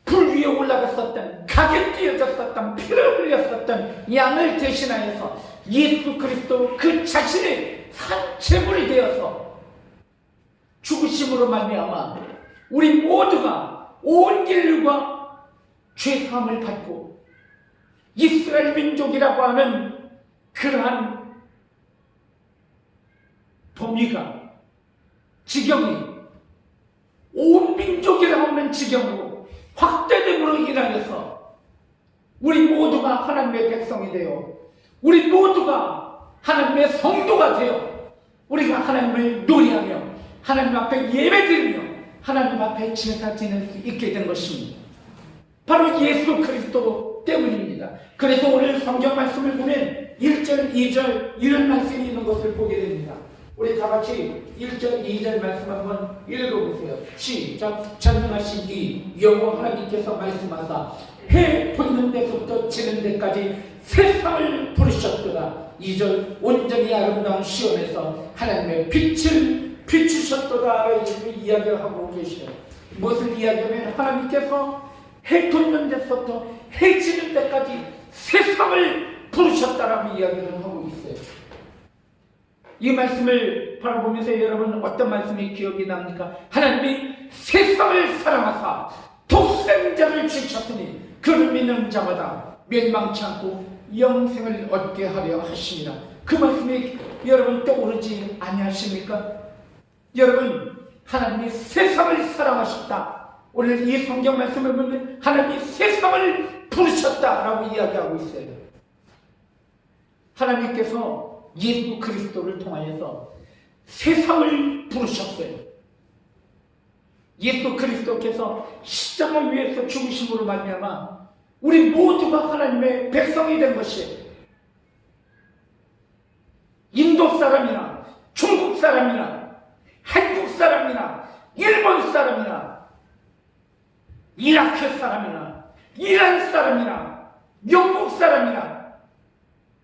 불 위에 올라갔었던, 각에 띄어졌었던, 피를 흘렸었던 양을 대신하여서 예수 그리스도 그 자신의 산채물이 되어서 죽으심으로 말미암아 우리 모두가 온 인류가 죄사함을 받고 이스라엘 민족이라고 하는 그러한 범위가, 지경이 온 민족이라고 하는 지경으로 확대됨으로 인하여서 우리 모두가 하나님의 백성이 되어 우리 모두가 하나님의 성도가 되어 우리가 하나님을 노래하며 하나님 앞에 예배드리며 하나님 앞에 제사 지낼 수 있게 된 것입니다. 바로 예수 그리스도 때문입니다. 그래서 오늘 성경 말씀을 보면 1절, 2절 이런 말씀이 있는 것을 보게 됩니다. 우리 다 같이 1절, 2절 말씀 한번 읽어보세요. 시작. 전능하신 이 여호와 하나님께서 말씀하사 해 돋는 데서부터 지는 데까지 세상을 부르셨도다. 2절. 온전히 아름다운 시온에서 하나님의 빛을 비추셨도다. 이렇게 이야기를 하고 계시죠. 무엇을 이야기하면 하나님께서 해 돋는 데서부터 해 지는 데까지 세상을 부르셨다라고 이야기를 하고 있어요. 이 말씀을 바라보면서 여러분 어떤 말씀이 기억이 납니까? 하나님이 세상을 사랑하사 독생자를 주셨으니 그를 믿는 자마다 멸망치 않고 영생을 얻게 하려 하시니라. 그 말씀이 여러분 떠오르지 아니하십니까? 여러분, 하나님이 세상을 사랑하셨다. 오늘 이 성경 말씀을 보면 하나님이 세상을 부르셨다라고 이야기하고 있어요. 하나님께서 예수 그리스도를 통하여서 세상을 부르셨어요. 예수 그리스도께서 십자가 위에서 죽으심으로 말미암아 우리 모두가 하나님의 백성이 된 것이에요. 인도 사람이나 중국 사람이나 한국 사람이나 일본 사람이나 이라크 사람이나 이란 사람이나 영국 사람이나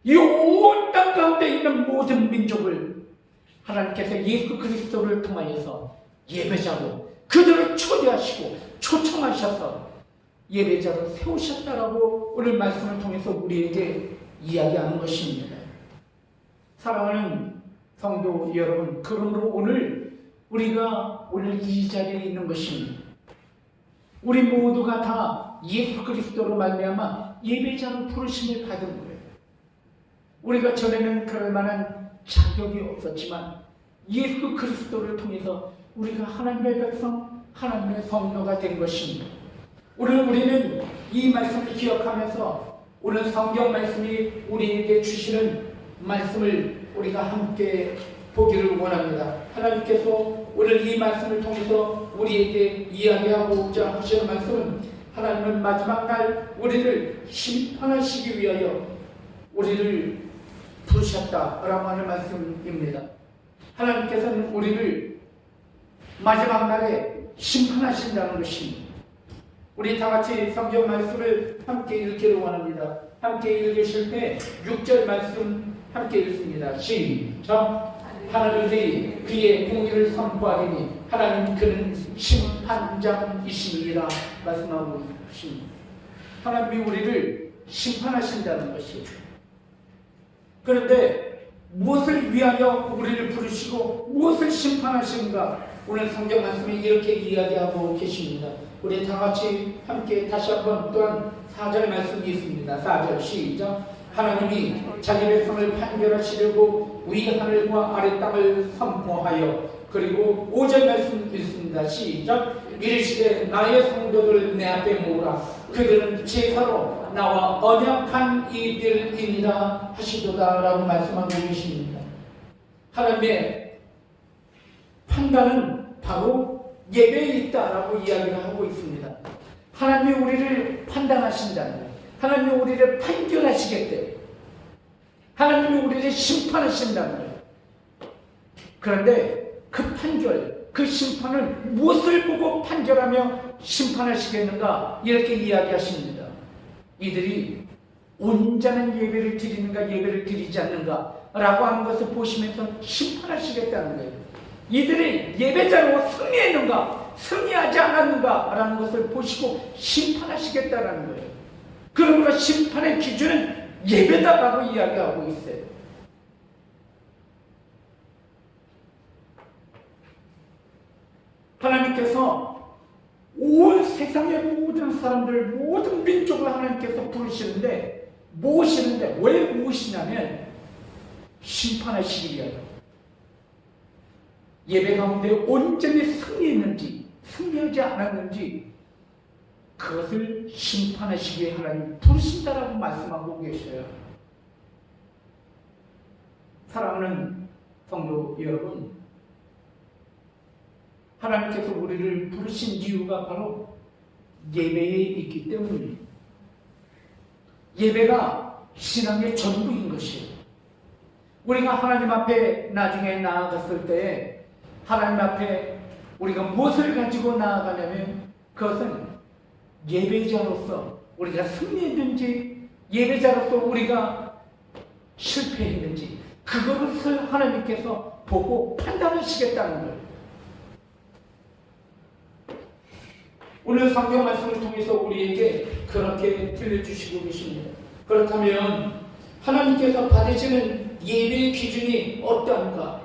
이 온 땅 가운데 있는 모든 민족을 하나님께서 예수 그리스도를 통하여서 예배자로 그들을 초대하시고 초청하셔서 예배자로 세우셨다라고 오늘 말씀을 통해서 우리에게 이야기하는 것입니다. 사랑하는 성도 여러분, 그러므로 우리가 오늘 이 자리에 있는 것입니다. 우리 모두가 다 예수 그리스도로 말미암아 예배자로 부르심을 받은 거예요. 우리가 전에는 그럴 만한 자격이 없었지만 예수 그리스도를 통해서 우리가 하나님의 백성, 하나님의 성도가 된 것입니다. 오늘 우리는 이 말씀을 기억하면서 오늘 성경 말씀이 우리에게 주시는 말씀을 우리가 함께 보기를 원합니다. 하나님께서 오늘 이 말씀을 통해서 우리에게 이야기하고자 하시는 말씀은 하나님은 마지막 날 우리를 심판하시기 위하여 우리를 부르셨다라고 하는 말씀입니다. 하나님께서는 우리를 마지막 날에 심판하신다는 것입니다. 우리 다 같이 성경 말씀을 함께 읽기를 원합니다. 함께 읽으실 때 6절 말씀 함께 읽습니다. 시작. 하나님이 그의 공의를 선포하리니 하나님 그는 심판장이시니라 말씀하고 있습니다. 하나님이 우리를 심판하신다는 것이에요. 그런데 무엇을 위하여 우리를 부르시고 무엇을 심판하시는가? 오늘 성경 말씀이 이렇게 이야기하고 계십니다. 우리 다 같이 함께 다시 한번 또한 4절 말씀이 있습니다. 4절 시작. 하나님이 자기 백성을 판결하시려고 위하늘과 아래 땅을 선포하여, 그리고 5절 말씀 읽습니다. 시작. 이르시되 나의 성도들 내 앞에 모으라. 그들은 제사로 나와 언약한 이들이니라 하시도다 라고 말씀하고 계십니다. 하나님의 판단은 바로 예배에 있다라고 이야기를 하고 있습니다. 하나님이 우리를 판단하신다는 거예요. 하나님이 우리를 판결하시겠대요. 하나님이 우리를 심판하신다는 거예요. 그런데 그 판결, 그 심판을 무엇을 보고 판결하며 심판하시겠는가? 이렇게 이야기하십니다. 이들이 온전한 예배를 드리는가 예배를 드리지 않는가 라고 하는 것을 보시면서 심판하시겠다는 거예요. 이들이 예배자로 승리했는가 승리하지 않았는가 라는 것을 보시고 심판하시겠다는 거예요. 그러므로 심판의 기준은 예배다라고 이야기하고 있어요. 하나님께서 온 세상의 모든 사람들, 모든 민족을 하나님께서 부르시는데 모으시는데 왜 모으시냐면 심판하시기 위하여. 예배 가운데 온전히 승리했는지 승리하지 않았는지 그것을 심판하시기 위해 하나님 부르신다라고 말씀하고 계셔요. 사랑하는 성도 여러분, 하나님께서 우리를 부르신 이유가 바로 예배에 있기 때문입니다. 예배가 신앙의 전부인 것이에요. 우리가 하나님 앞에 나중에 나아갔을 때 하나님 앞에 우리가 무엇을 가지고 나아가냐면 그것은 예배자로서 우리가 승리했는지 예배자로서 우리가 실패했는지 그것을 하나님께서 보고 판단하시겠다는 거예요. 오늘 성경 말씀을 통해서 우리에게 그렇게 들려주시고 계십니다. 그렇다면 하나님께서 받으시는 예배의 기준이 어떠한가?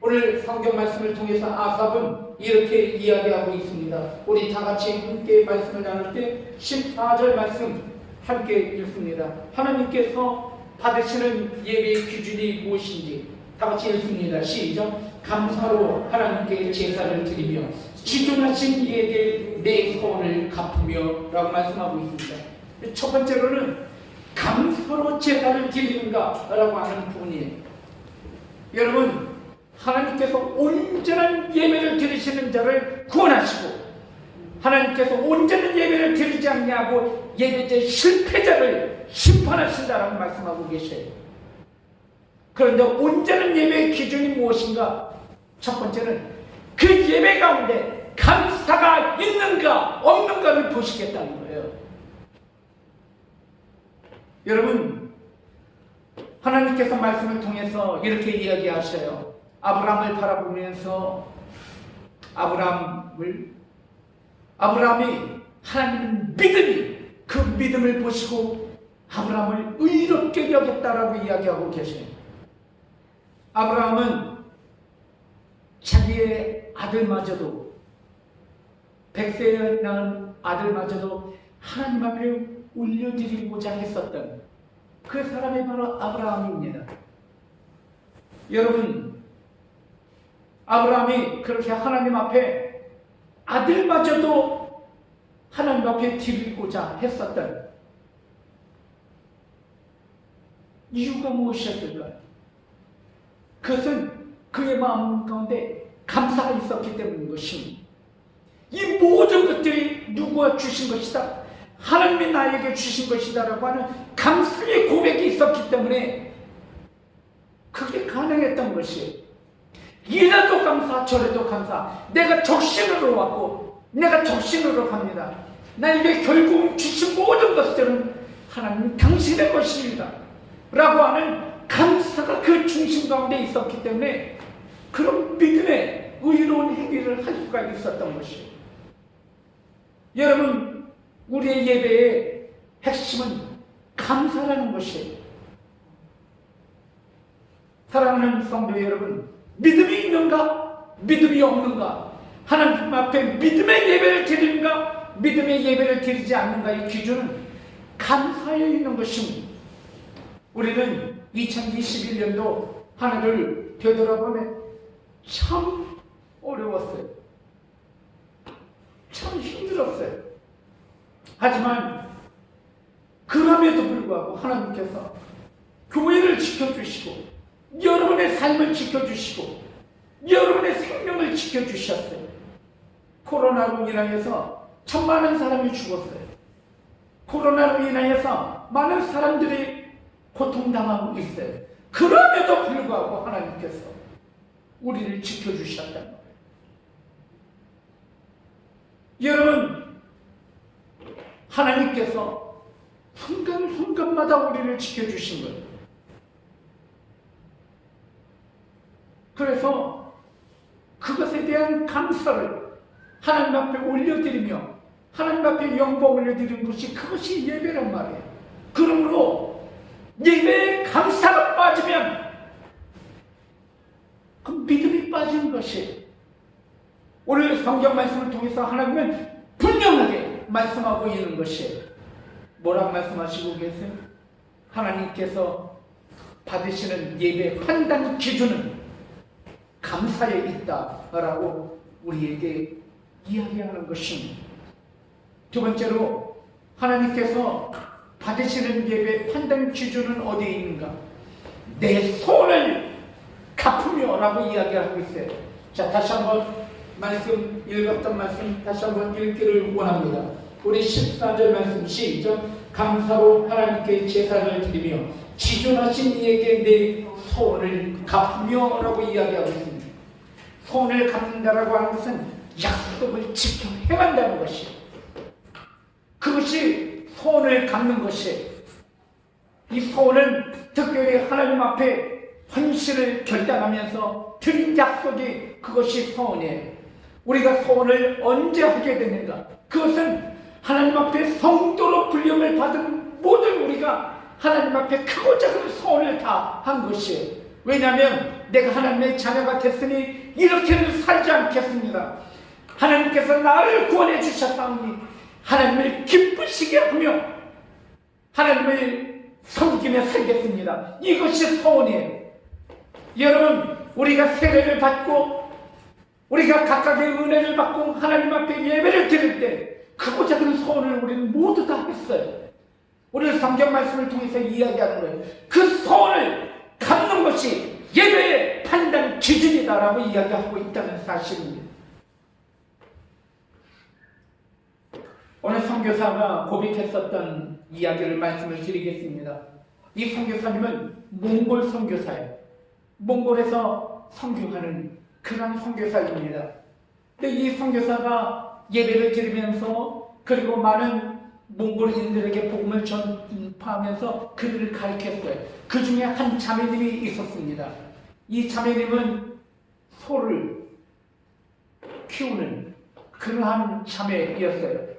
오늘 성경 말씀을 통해서 아삽은 이렇게 이야기하고 있습니다. 우리 다 같이 함께 말씀을 나눌 때 14절 말씀 함께 읽습니다. 하나님께서 받으시는 예배의 기준이 무엇인지 다 같이 읽습니다. 시작. 감사로 하나님께 제사를 드리며 지존하신 이에게 내 소원을 갚으며 라고 말씀하고 있습니다. 첫 번째로는 감사로 제사를 드리는가 라고 하는 부분이에요. 여러분, 하나님께서 온전한 예배를 드리시는 자를 구원하시고 하나님께서 온전한 예배를 드리지 않냐고 예배자의 실패자를 심판하신다라고 말씀하고 계셔요. 그런데 온전한 예배의 기준이 무엇인가? 첫 번째는 그 예배 가운데 감사가 있는가 없는가를 보시겠다는 거예요. 여러분, 하나님께서 말씀을 통해서 이렇게 이야기하셔요. 아브라함을 바라보면서 아브라함이 하나님은 믿음이 그 믿음을 보시고 아브라함을 의롭게 여겼다라고 이야기하고 계세요. 아브라함은 자기의 아들마저도 100세에 낳은 아들마저도 하나님 앞에 올려드리고자 했었던 그 사람이 바로 아브라함입니다. 여러분, 아브라함이 그렇게 하나님 앞에 아들마저도 하나님 앞에 드리고자 했었던 이유가 무엇이었을까요? 그것은 그의 마음 가운데 감사가 있었기 때문인 것입니다. 이 모든 것들이 누구가 주신 것이다, 하나님이 나에게 주신 것이다 라고 하는 감사의 고백이 있었기 때문에 그게 가능했던 것이에요. 이래도 감사, 저래도 감사. 내가 적신으로 왔고 내가 적신으로 갑니다. 나에게 결국 주신 모든 것들은 하나님 당신의 것입니다 라고 하는 감사가 그 중심 가운데 있었기 때문에 그런 믿음의 의로운 행위를 할 수가 있었던 것이에요. 여러분, 우리의 예배의 핵심은 감사라는 것이에요. 사랑하는 성도 여러분, 믿음이 있는가? 믿음이 없는가? 하나님 앞에 믿음의 예배를 드리는가? 믿음의 예배를 드리지 않는가의 기준은 감사에 있는 것입니다. 우리는 2021년도 한 해를 되돌아보면 참 어려웠어요. 참 힘들었어요. 하지만 그럼에도 불구하고 하나님께서 교회를 지켜주시고 여러분의 삶을 지켜주시고 여러분의 생명을 지켜주셨어요. 코로나로 인하여서 참 많은 사람이 죽었어요. 코로나로 인하여서 많은 사람들이 고통당하고 있어요. 그럼에도 불구하고 하나님께서 우리를 지켜주셨다는 거예요. 여러분, 하나님께서 순간순간마다 우리를 지켜주신 거예요. 그래서 그것에 대한 감사를 하나님 앞에 올려드리며 하나님 앞에 영광 올려드리는 것이 그것이 예배란 말이에요. 그러므로 예배에 감사가 빠지면 그 믿음이 빠지는 것이, 오늘 성경 말씀을 통해서 하나님은 분명하게 말씀하고 있는 것이 뭐라고 말씀하시고 계세요? 하나님께서 받으시는 예배의 판단 기준은 감사에 있다라고 우리에게 이야기하는 것입니다. 두 번째로 하나님께서 받으시는 예배의 판단 기준은 어디에 있는가? 내 손을 갚으며 라고 이야기하고 있어요. 자, 다시 한번 말씀, 읽었던 말씀 다시 한번 읽기를 원합니다. 우리 14절 말씀 시작. 감사로 하나님께 제사를 드리며 지존하신 이에게 내 소원을 갚으며 라고 이야기하고 있습니다. 소원을 갚는다라고 하는 것은 약속을 지켜 행한다는 것이에요. 그것이 소원을 갚는 것이에요. 이 소원은 특별히 하나님 앞에 헌신을 결단하면서 드린 약속이 그것이 소원이에요. 우리가 소원을 언제 하게 되는가? 그것은 하나님 앞에 성도로 불림을 받은 모든 우리가 하나님 앞에 크고 작은 소원을 다 한 것이에요. 왜냐하면 내가 하나님의 자녀가 됐으니 이렇게는 살지 않겠습니다. 하나님께서 나를 구원해 주셨사오니 하나님을 기쁘시게 하며 하나님을 섬기며 살겠습니다. 이것이 소원이에요. 여러분, 우리가 세례를 받고 우리가 각각의 은혜를 받고 하나님 앞에 예배를 드릴 때 크고 작은 소원을 우리는 모두 다 했어요. 오늘 성경 말씀을 통해서 이야기하는 거예요. 그 소원을 갚는 것이 예배의 판단 기준이다라고 이야기하고 있다는 사실입니다. 오늘 선교사가 고백했었던 이야기를 말씀을 드리겠습니다. 이 선교사님은 몽골 선교사예요. 몽골에서 선교하는 그런 선교사입니다. 근데 이 선교사가 예배를 드리면서 그리고 많은 몽골인들에게 복음을 전파하면서 그들을 가르쳤어요. 그 중에 한 자매님이 있었습니다. 이 자매님은 소를 키우는 그러한 자매였어요.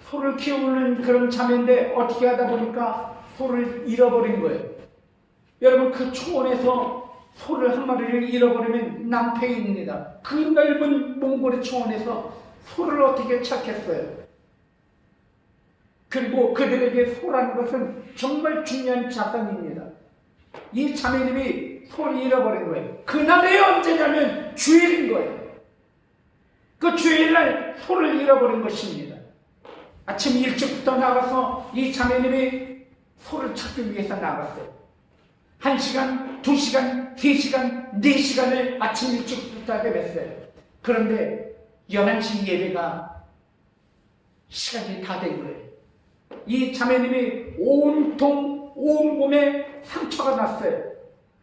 소를 키우는 그런 자매인데 어떻게 하다 보니까 소를 잃어버린 거예요. 여러분, 그 초원에서 소를 한 마리를 잃어버리면 낭패입니다. 그 넓은 몽골의 초원에서 소를 어떻게 찾겠어요? 그리고 그들에게 소라는 것은 정말 중요한 자산입니다. 이 자매님이 소를 잃어버린 거예요. 그날이 언제냐면 주일인 거예요. 그 주일날 소를 잃어버린 것입니다. 아침 일찍부터 나가서 이 자매님이 소를 찾기 위해서 나갔어요. 1시간, 2시간, 3시간, 4시간을 아침 일찍부터 하게 됐어요. 그런데 11시 예배가 시간이 다 된 거예요. 이 자매님이 온통 온몸에 상처가 났어요.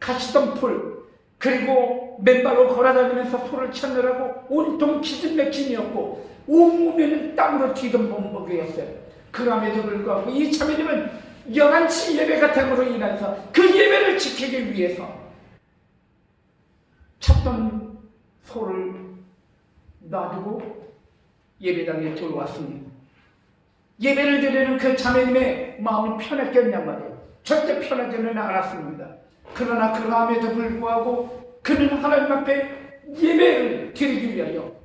가시던 풀, 그리고 맨발로 걸어다니면서 소를 찾느라고 온통 기진맥진이었고 온몸에는 땀으로 뒤덮은 몸무게였어요. 그럼에도 불구하고 이 자매님은 11시 예배가 됨으로 인해서 그 예배를 지키기 위해서 찾던 소를 놔두고 예배당에 들어왔습니다. 예배를 드리는 그 자매님의 마음이 편했겠냔 말이에요. 절대 편하지는 않았습니다. 그러나 그럼에도 불구하고 그는 하나님 앞에 예배를 드리기 위하여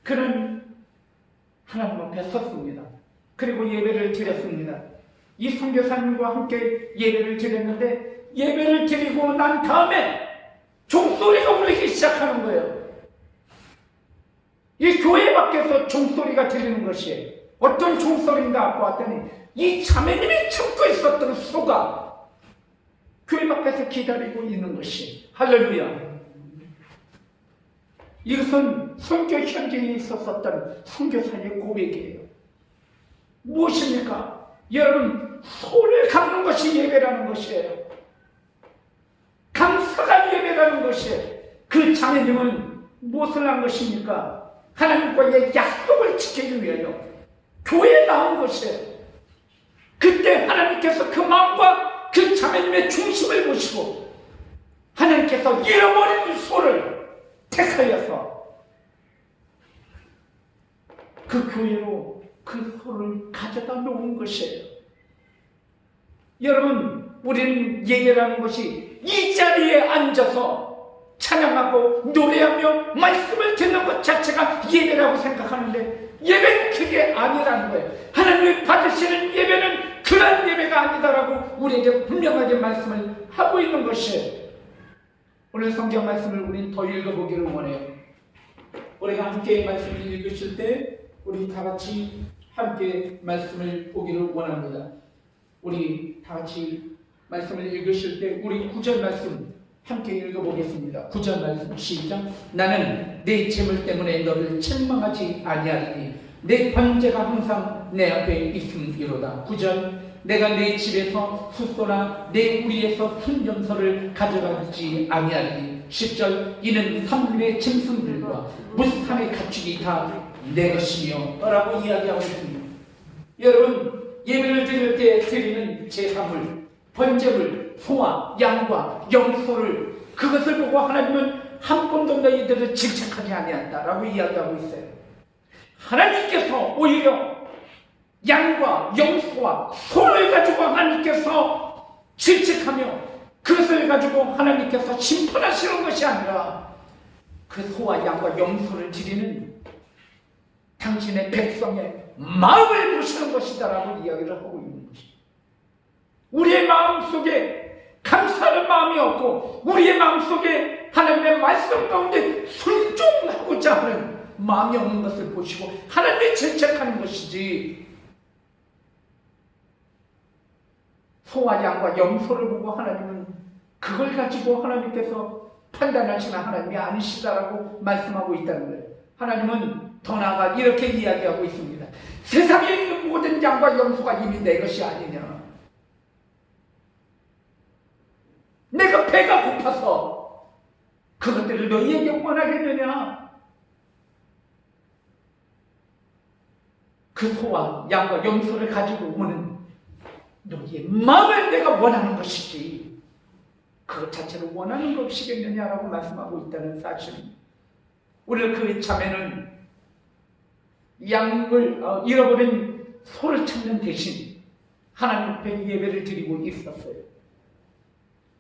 그는 하나님 앞에 섰습니다. 그리고 예배를 드렸습니다. 이 선교사님과 함께 예배를 드렸는데 예배를 드리고 난 다음에 종소리가 울리기 시작하는 거예요. 이 교회 밖에서 종소리가 들리는 것이에요. 어떤 종소리인가 보았더니 이 자매님이 참고 있었던 소가 교회 밖에서 기다리고 있는 것이 할렐루야. 이것은 선교 현장에 있었던 선교사의 고백이에요. 무엇입니까? 여러분, 소를 갚는 것이 예배라는 것이에요. 감사가 예배라는 것이에요. 그 자매님은 무엇을 한 것입니까? 하나님과의 약속을 지키기 위하여 교회에 나온 것이에요. 그때 하나님께서 그 마음과 그 자매님의 중심을 보시고 하나님께서 잃어버린 소를 택하여서 그 교회로 그 소를 가져다 놓은 것이에요. 여러분, 우리는 예배라는 것이 이 자리에 앉아서 찬양하고 노래하며 말씀을 듣는 것 자체가 예배라고 생각하는데 예배는 그게 아니라는 거예요. 하나님이 받으시는 예배는 그런 예배가 아니다라고 우리에게 분명하게 말씀을 하고 있는 것이에요. 오늘 성경 말씀을 우리는 더 읽어보기를 원해요. 우리가 함께 말씀을 읽으실 때 우리 다 같이 함께 말씀을 보기를 원합니다. 우리 다 같이 말씀을 읽으실 때 우리 9절 말씀 함께 읽어보겠습니다. 9절 말씀 시작. 나는 내 재물 때문에 너를 책망하지 아니하리니 내 번제가 항상 내 앞에 있음이로다. 9절. 내가 내 집에서 숫소나 내 우리에서 순점서를 가져가지 아니하리니. 10절. 이는 산물의 짐승들과 무산의 가축이 다 내 것이며 라고 이야기하고 있습니다. 여러분, 예배를 드릴 때 드리는 제사물, 번제물, 소와 양과 염소를 그것을 보고 하나님은 한 번도 너희들을 질책하지 아니한다라고 이야기하고 있어요. 하나님께서 오히려 양과 염소와 소를 가지고 하나님께서 질책하며 그것을 가지고 하나님께서 심판하시는 것이 아니라 그 소와 양과 염소를 드리는 당신의 백성의 마음을 보시는 것이다라고 이야기를 하고 있는 것입니다. 우리의 마음속에 감사하는 마음이 없고 우리의 마음속에 하나님의 말씀 가운데 순종하고자 하는 마음이 없는 것을 보시고 하나님이 질책하는 것이지, 소와 양과 염소를 보고 하나님은 그걸 가지고 하나님께서 판단하시는 하나님이 아니시다라고 말씀하고 있다는 거예요. 하나님은 더 나아가 이렇게 이야기하고 있습니다. 세상에 있는 모든 양과 염소가 이미 내 것이 아니냐. 내가 것들을 너희에게 원하겠느냐? 그 소와 양과 염소를 가지고 오는 너희의 마음을 내가 원하는 것이지 그것 자체를 원하는 것이겠느냐라고 말씀하고 있다는 사실입니다. 오늘 그 자매는 양을 잃어버린 소를 찾는 대신 하나님 앞에 예배를 드리고 있었어요.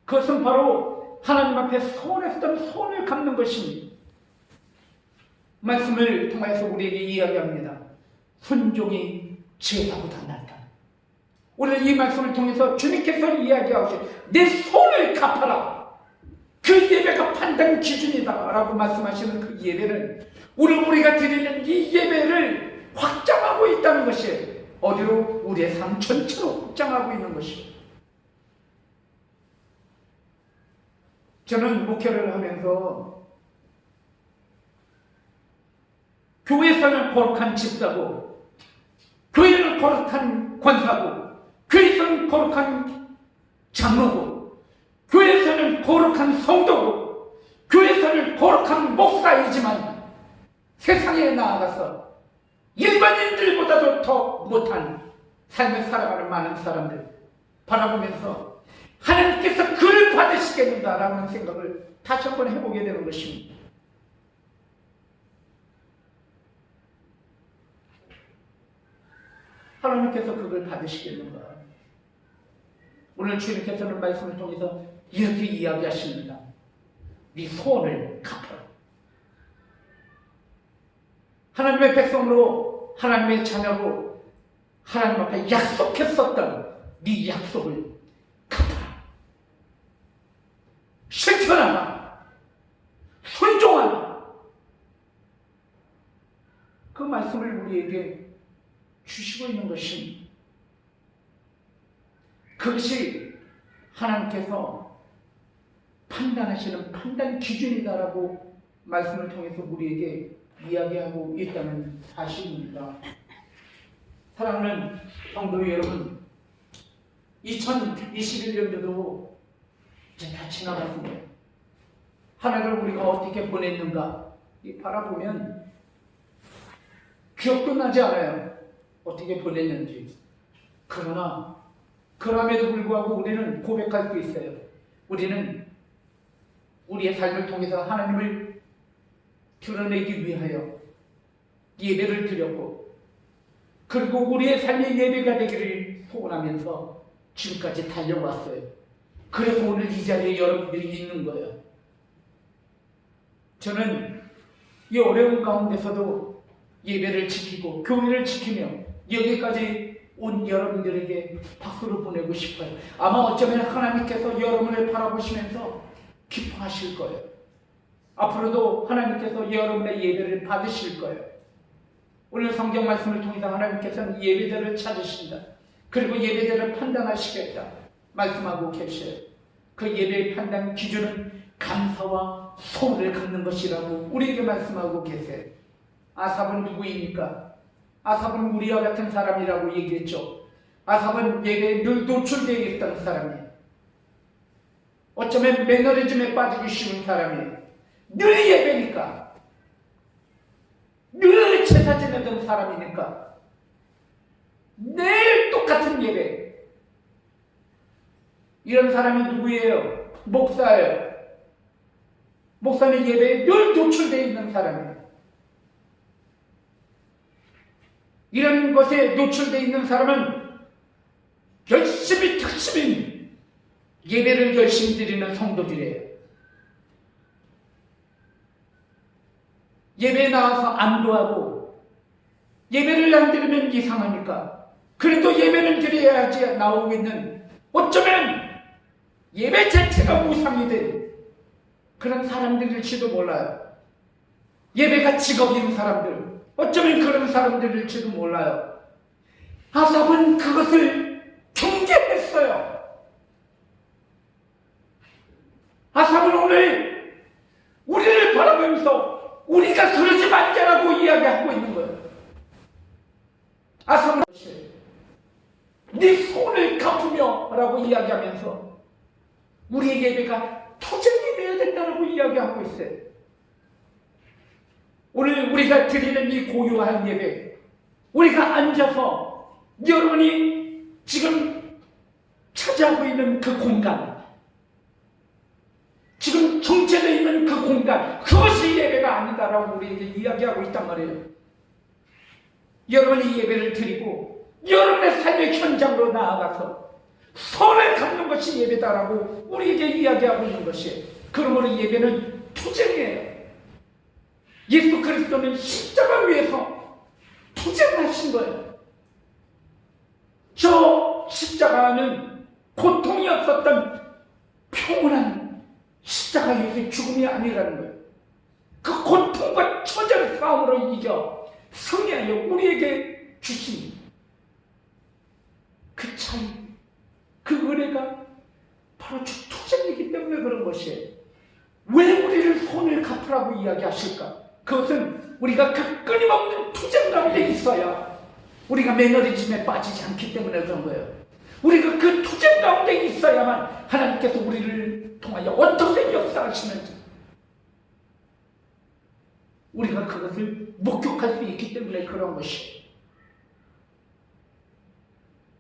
그것은 바로 하나님 앞에 소원했던 소원을 갚는 것입니다. 말씀을 통해서 우리에게 이야기합니다. 순종이 죄사보다 낫다. 오늘 이 말씀을 통해서 주님께서 이야기하시오. 내 소원을 갚아라. 그 예배가 판단 기준이다 라고 말씀하시는 그 예배는 오늘 우리가 드리는 이 예배를 확장하고 있다는 것이에요. 어디로? 우리의 삶 전체로 확장하고 있는 것이에요. 저는 목회를 하면서 교회에서는 거룩한 집사고, 교회는 거룩한 권사고, 교회에서는 거룩한 장로고, 교회에서는 거룩한 성도고, 교회에서는 거룩한 목사이지만 세상에 나아가서 일반인들보다도 더 못한 삶을 살아가는 많은 사람들 바라보면서 하나님께서 그를 받으시겠는가라는 생각을 다시 한번 해보게 되는 것입니다. 하나님께서 그걸 받으시겠는가? 오늘 주님께서는 말씀을 통해서 이렇게 이야기하십니다. 네 소원을 갚아라. 하나님의 백성으로, 하나님의 자녀로 하나님 앞에 약속했었던 네 약속을 갚아라. 실천하라. 순종하라. 그 말씀을 우리에게 주시고 있는 것입니다. 그것이 하나님께서 판단하시는 판단 기준이다라고 말씀을 통해서 우리에게 이야기하고 있다는 사실입니다. 사랑하는 성도 여러분, 2021년도도 이제 다 지나갔습니다. 한 해를 우리가 어떻게 보냈는가 바라보면 기억도 나지 않아요. 어떻게 보냈는지. 그러나 그럼에도 불구하고 우리는 고백할 수 있어요. 우리는 우리의 삶을 통해서 하나님을 드러내기 위하여 예배를 드렸고, 그리고 우리의 삶의 예배가 되기를 소원하면서 지금까지 달려왔어요. 그래서 오늘 이 자리에 여러분들이 있는 거예요. 저는 이 어려운 가운데서도 예배를 지키고 교회를 지키며 여기까지 온 여러분들에게 박수를 보내고 싶어요. 아마 어쩌면 하나님께서 여러분을 바라보시면서 기뻐하실 거예요. 앞으로도 하나님께서 여러분의 예배를 받으실 거예요. 오늘 성경 말씀을 통해서 하나님께서는 예배자를 찾으신다. 그리고 예배자를 판단하시겠다 말씀하고 계셔요. 그 예배의 판단 기준은 감사와 소원을 갖는 것이라고 우리에게 말씀하고 계세요. 아삽은 누구입니까? 아삽은 우리와 같은 사람이라고 얘기했죠. 아삽은 예배에 늘 노출되어 있던 사람이에요. 어쩌면 매너리즘에 빠지기 쉬운 사람이에요. 늘 예배니까, 늘 제사 지내던 사람이니까 매일 똑같은 예배. 이런 사람이 누구예요? 목사예요. 목사는 예배에 늘 노출되어 있는 사람이에요. 이런 것에 노출되어 있는 사람은 열심히 예배를 열심히 드리는 성도들이에요. 예배에 나와서 안도하고, 예배를 안 드리면 이상하니까 그래도 예배를 드려야지 나오고 있는, 어쩌면 예배 자체가 우상이 된 그런 사람들일지도 몰라요. 예배가 직업인 사람들, 어쩌면 그런 사람들일지도 몰라요. 아삽은 그것을 경계했어요. 아삽은 오늘 우리를 바라보면서 우리가 그러지 말자라고 이야기하고 있는 거예요. 아삽은 네 손을 갚으며 라고 이야기하면서 우리의 예배가 투쟁이 되어야 된다고 이야기하고 있어요. 오늘 우리가 드리는 이 고요한 예배, 우리가 앉아서 여러분이 지금 차지하고 있는 그 공간, 지금 정체되어 있는 그 공간, 그것이 예배가 아니다라고 우리에게 이야기하고 있단 말이에요. 여러분이 예배를 드리고 여러분의 삶의 현장으로 나아가서 선을 갚는 것이 예배다라고 우리에게 이야기하고 있는 것이에요. 그러므로 예배는 투쟁이에요. 예수 그리스도는 십자가 위에서 투쟁하신 거예요. 저 십자가는 고통이 없었던 평온한 십자가의 죽음이 아니라는 거예요. 그 고통과 처절 싸움으로 이겨 승리하여 우리에게 주신 그 차이, 그 은혜가 바로 주 투쟁이기 때문에 그런 것이에요. 왜 우리를 손을 갚으라고 이야기하실까? 그것은 우리가 그 끊임없는 투쟁 가운데 있어야 우리가 매너리즘에 빠지지 않기 때문에 그런 거예요. 우리가 그 투쟁 가운데 있어야만 하나님께서 우리를 통하여 어떻게 역사하시는지 우리가 그것을 목격할 수 있기 때문에 그런 것이에요.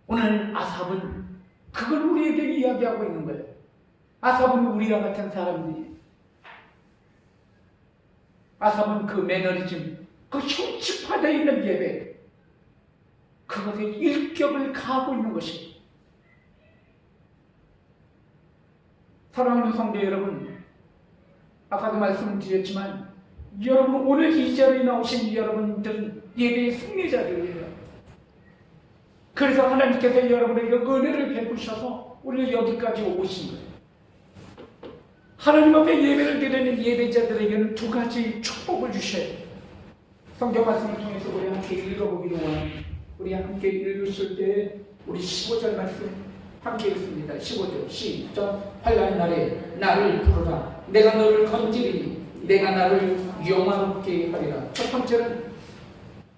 오늘 아삽은 그걸 우리에게 이야기하고 있는 거예요. 아삽은 우리와 같은 사람들이, 아삽은 그 매너리즘, 그 형식화되어 있는 예배, 그것에 일격을 가하고 있는 것이에요. 사랑하는 성도 여러분, 아까도 말씀드렸지만 여러분 오늘 이 자리에 나오신 여러분들은 예배의 승리자들이에요. 그래서 하나님께서 여러분에게 은혜를 베푸셔서 오늘 여기까지 오신 거예요. 하나님 앞에 예배를 드리는 예배자들에게는 두 가지 축복을 주셔요. 성경 말씀을 통해서 우리 함께 읽어보기로 원합니다. 우리 함께 읽으실 때 우리 15절 말씀 함께 읽습니다. 15절 시작. 환난 날에 나를 부르라. 내가 너를 건지리니 내가 나를 영화롭게 하리라. 첫 번째는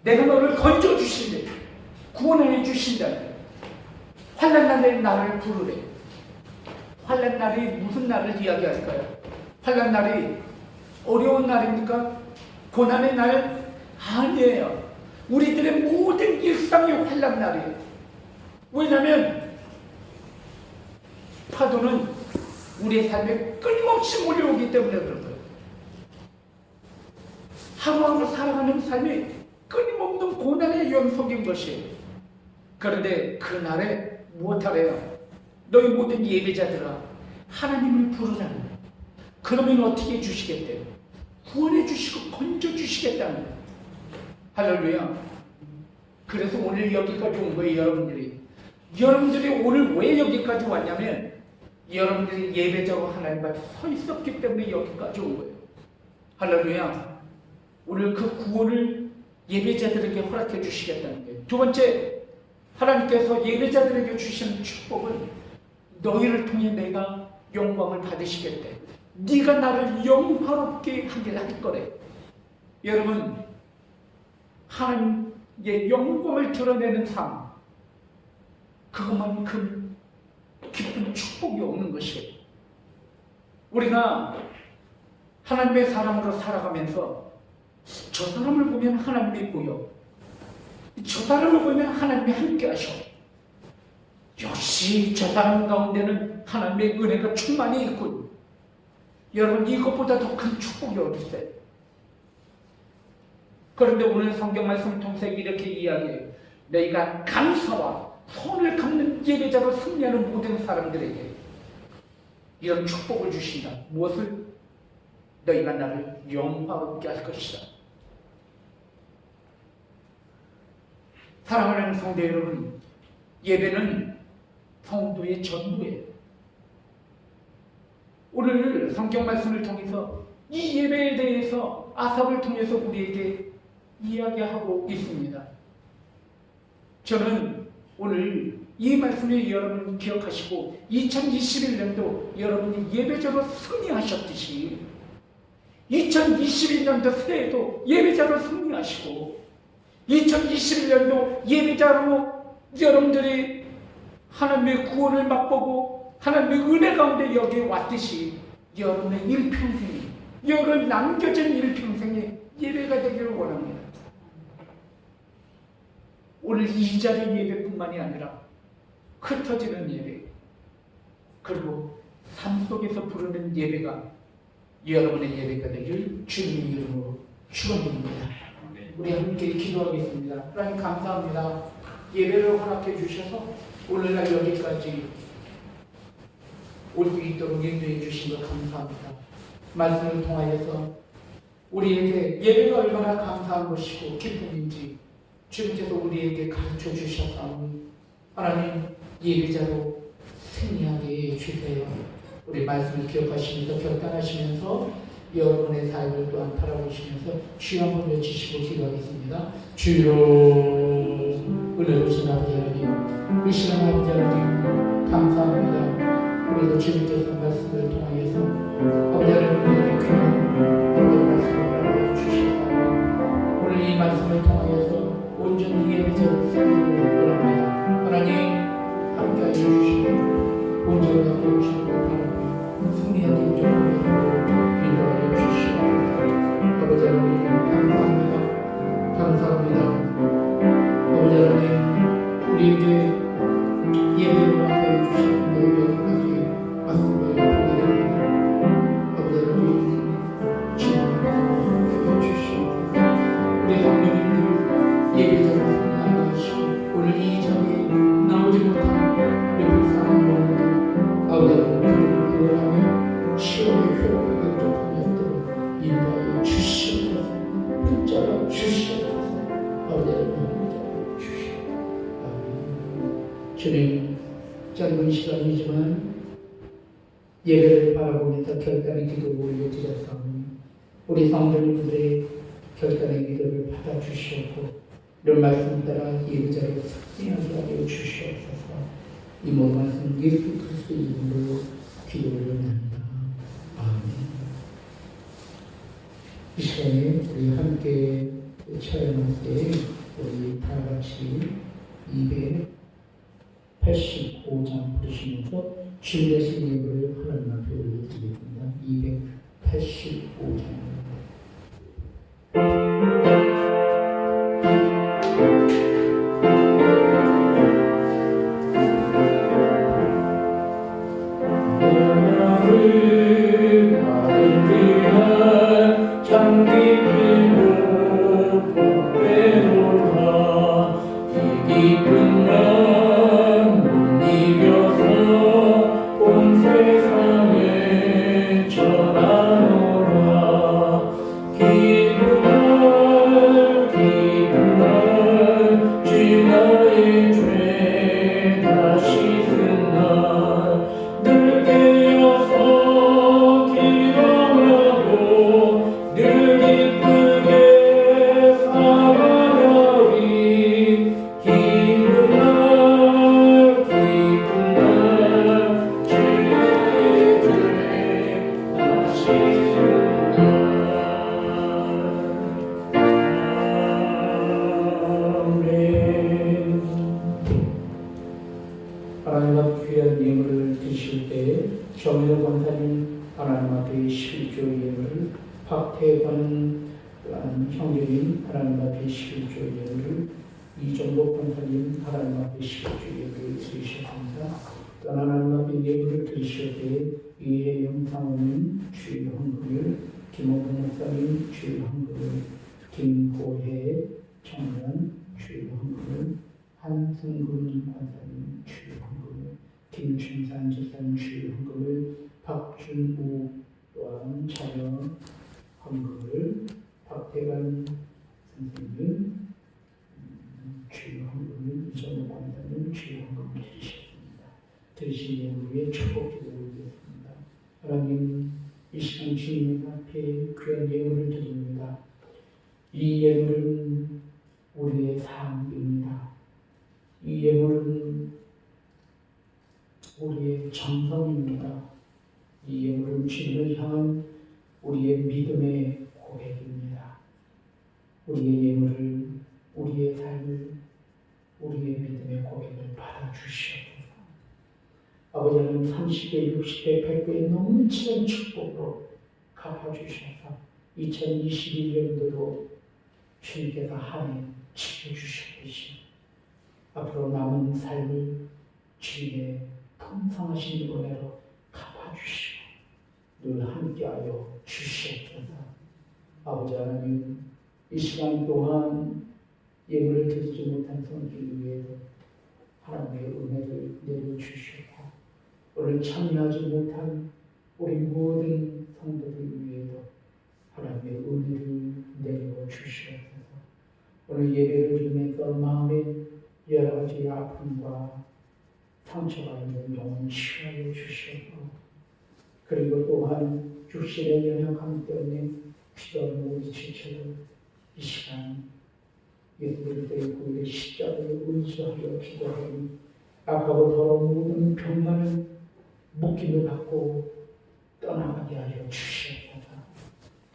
내가 너를 건져주신다, 구원해 주신다. 환난 날에 나를 부르래. 환난 날이 무슨 날을 이야기할까요? 환난 날이 어려운 날입니까? 고난의 날? 아니에요. 우리들의 모든 일상이 환난 날이에요. 왜냐하면 파도는 우리의 삶에 끊임없이 몰려오기 때문에 그런 거예요. 하루하루 살아가는 삶이 끊임없는 고난의 연속인 것이에요. 그런데 그날에 무엇하래요? 너희 모든 예배자들아 하나님을 부르라는 거예요. 그러면 어떻게 해주시겠대요? 구원해 주시고 건져 주시겠다는 거예요. 할렐루야. 그래서 오늘 여기까지 온 거예요. 여러분들이 오늘 왜 여기까지 왔냐면 여러분들이 예배자고 하나님 앞에 서 있었기 때문에 여기까지 온 거예요. 할렐루야. 오늘 그 구원을 예배자들에게 허락해 주시겠다는 거예요. 두 번째, 하나님께서 예배자들에게 주시는 축복은 너희를 통해 내가 영광을 받으시겠대. 네가 나를 영화롭게 하게 할 거래. 여러분, 하나님의 영광을 드러내는 삶, 그것만큼 깊은 축복이 없는 것이에요. 우리가 하나님의 사람으로 살아가면서 저 사람을 보면 하나님이 보여, 저 사람을 보면 하나님이 함께 하셔. 역시 저 사람 가운데는 하나님의 은혜가 충만히 있군. 여러분, 이것보다 더 큰 축복이 어디 있어요? 그런데 오늘 성경 말씀 통해서 이렇게 이야기해요. 너희가 감사와 손을 갚는 예배자로 승리하는 모든 사람들에게 이런 축복을 주신다. 무엇을? 너희가 나를 영화롭게 할 것이다. 사랑하는 성도 여러분, 예배는 성도의 전부예요. 오늘 성경 말씀을 통해서 이 예배에 대해서 아삽을 통해서 우리에게 이야기하고 있습니다. 저는 오늘 이 말씀을 여러분 기억하시고 2021년도 여러분이 예배자로 승리하셨듯이 2021년도 새해도 예배자로 승리하시고 2021년도 예배자로 여러분들이 하나님의 구원을 맛보고 하나님의 은혜 가운데 여기에 왔듯이 여러분의 일평생이, 여러분 남겨진 일평생이 예배가 되기를 원합니다. 오늘 이 자리 예배뿐만이 아니라 흩어지는 예배, 그리고 삶 속에서 부르는 예배가 여러분의 예배가 되길 주님의 이름으로 축원드립니다. 우리 함께 기도하겠습니다. 하나님 감사합니다. 예배를 허락해 주셔서 오늘날 여기까지 올 수 있도록 인도해 주신 것 감사합니다. 말씀을 통하여서 우리에게 예배가 얼마나 감사한 것이고 기쁨인지 주님께서 우리에게 가르쳐 주셨사오니 하나님 예배자로 승리하게 해주세요. 우리 말씀을 기억하시면서 결단하시면서 여러분의 삶을 또한 바라보시면서 주여 한번 외치시고 기도하겠습니다. 주여 은혜로우신 아버지 하나님, 이 시간 아버지 하나님 감사합니다. 우리도 주님께서 말씀을 통하여서 아버지 하나님에게 귀한 말씀을 주셨다. 오늘 이 말씀을 통하여서 온전히 예배자로 쓰기를 원합니다. 하나님 함께하여 주시고 온전히 하여 주시고 바랍니다. 승리하게 인도하여 주시고 아버지 하나님 감사합니다. 감사합니다. 아버지 하나님 우리에게 예배로 하여 주시고 여기까지 왔음을 보내드립니다. 아버지 하나님 진정하여 주시고 우리 성도님들 예배자로 승리하게 하시고 오늘 이 자리에 나오지 못한 우리 불쌍한 영혼들 아버지 하나님 구원하며 시험의 효과가 격하였도록 인도하여 주시옵소서. 붙잡아 주시옵소서. 아버지 하나님 붙잡아 주시옵소서. 주님 짧은 시간이지만 예배를 바라보면서 결단의 기도를 올려드렸사오니 우리 성도님들의 결단의 기도를 받아주시옵고 이런 말씀 따라 예배자로 승리하게 하여 주시옵소서. 이 모든 말씀 예수 그리스도의 이름으로 기도 올려드립니다. 아멘. 이 시간에 우리 함께 찬양할 때 우리 다 같이 285장 부르시면서 주일의 예배를 하나님 앞에 올려드리겠습니다. 285장. 하나님 앞 귀한 예물을 드실 때 정의로 권사님 하나님 앞에 실조 예물을, 박태관 형제님 하나님 앞에 실조 예물을, 이정복 권사님 하나님 앞에 실조 예물을 드리셨습니다. 또 하나님 앞에 예물을 드실 때 이혜영 사모님 주일 헌금을, 김호봉 목사님 주일 헌금을, 김고혜 청년 주일 헌금을, 한승근 권사님 주일 헌금을, 김춘산 집사님 주일 헌금을, 박준우 또한 자녀 헌금을, 박태관 선생님 주일 헌금을, 이정호 권사님 주일 헌금을 드리셨습니다. 드리신 예물에 축복 기도 올리겠습니다. 하나님 이 시간 주님 앞에 귀한 예물을 드립니다. 이 예물은 우리의 삶입니다. 이 예물은 우리의 정성입니다. 이 예물은 주님을 향한 우리의 믿음의 고백입니다. 우리의 예물을, 우리의 삶을, 우리의 믿음의 고백을 받아주시옵소서. 아버지 하나님 30배, 60배, 100배의 넘치는 축복으로 갚아주셔서 2021년도도 주님께서 한 해 지켜주셨듯이 앞으로 남은 삶을 주님의 풍성하신 은혜로 갚아주시고 늘 함께하여 주시옵소서. 아버지 하나님, 이 시간 동안 예물을 드리지 못한 성도를 위해서 하나님의 은혜를 내려주시고 오늘 참여하지 못한 우리 모든 성도들 위해서 하나님의 은혜를 내려주시옵소서. 오늘 예배를 드리면서 마음에 여러 가지 아픔과 상처가 있는 영혼 치유하여 주시옵고 그리고 또한 육신의 연약함 때문에 피가 모두 지쳐도 이 시간 예수 그리스도의 구의 십자가에 의지하여 기도하니 악하고 더러운 모든 병만은 묶임을 받고 떠나가게 하여 주시옵소서.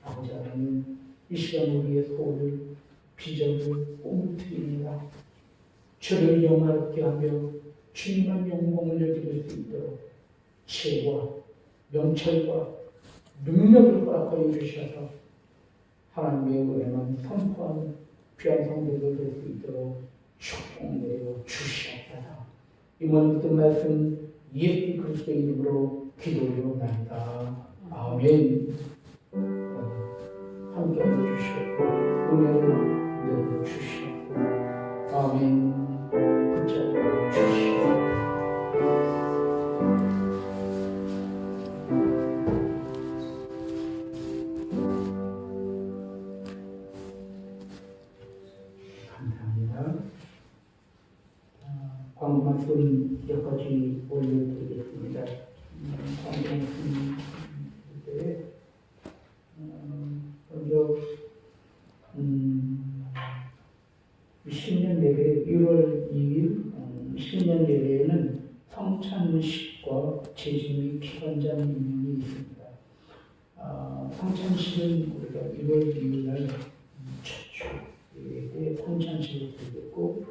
아버지 하나님, 이 시간 우리의 소원을 비전을 꿈틀입니다. 주를 영화롭게 하며 주님만 영광을 드릴 수 있도록 지혜와 명철과 능력을 허락하여 주셔서 하나님의 은혜만 선포하는 귀한 성도들 될 수 있도록 축복내려 주시옵소서. 이번 모든 말씀 예수 그리스도의 이름으로 기도드리옵나이다. 아멘. 함께하여 주시옵고 은혜를 내려 주시옵고 아멘. 붙잡아 주시옵고 감사합니다. 광고 말씀 몇 가지 올려드리겠습니다. 광고 말씀 때 먼저 신년 예배 1월 2일 신년 예배에는 성찬식과 재직 및 기관장 임명이 있습니다. 성찬식은 우리가 1월 2일 날 최초 예배 성찬식을 드렸고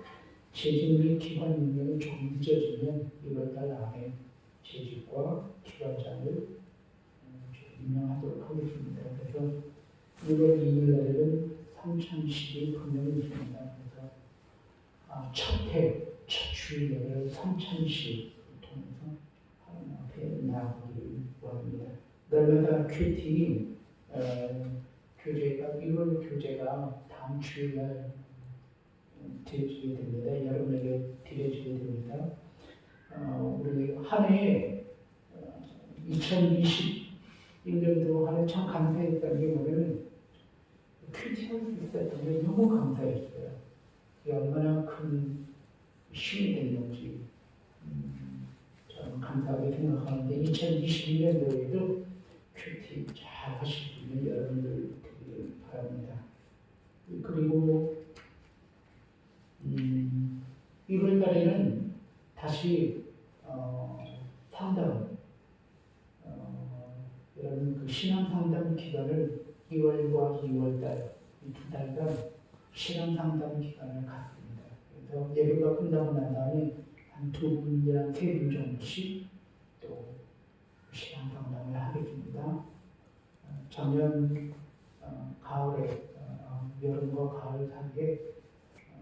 재직 및 기관 임명은 조금 늦어지면 1월 달 안에 재직과 기관장을 임명하도록 하겠습니다. 그래서 1월 2일 날에는 성찬식이 분명히 있습니다. 그래서 첫 주일 예배를 성찬식을 통해서 하나님 앞에 나아가기를 원합니다. 날마다 큐티 교제가 1월 교제가 다음 주일 날 드려지게 됩니다. 여러분에게 드려지게 됩니다. 우리 한 해 2021년도 한 해 참 감사했던 게 뭐냐면 퀴즈할 수 있었던 게 너무 감사했어요. 이게 얼마나 큰 힘이 됐는지 저는 감사하게 생각하는데 2021년도에도 큐티 잘 하실 수 있는 여러분들 되길 바랍니다. 그리고 1월 달에는 다시 상담 여러분 그 신앙 상담 기간을 2월과 2월달 이 두 달간 신앙 상담 기간을 갖습니다. 그래서 예배가 끝나고 난 다음에 한 2분이나 3분 정도씩 또 신앙 상담을 하겠습니다. 작년 가을에 여름과 가을 사이에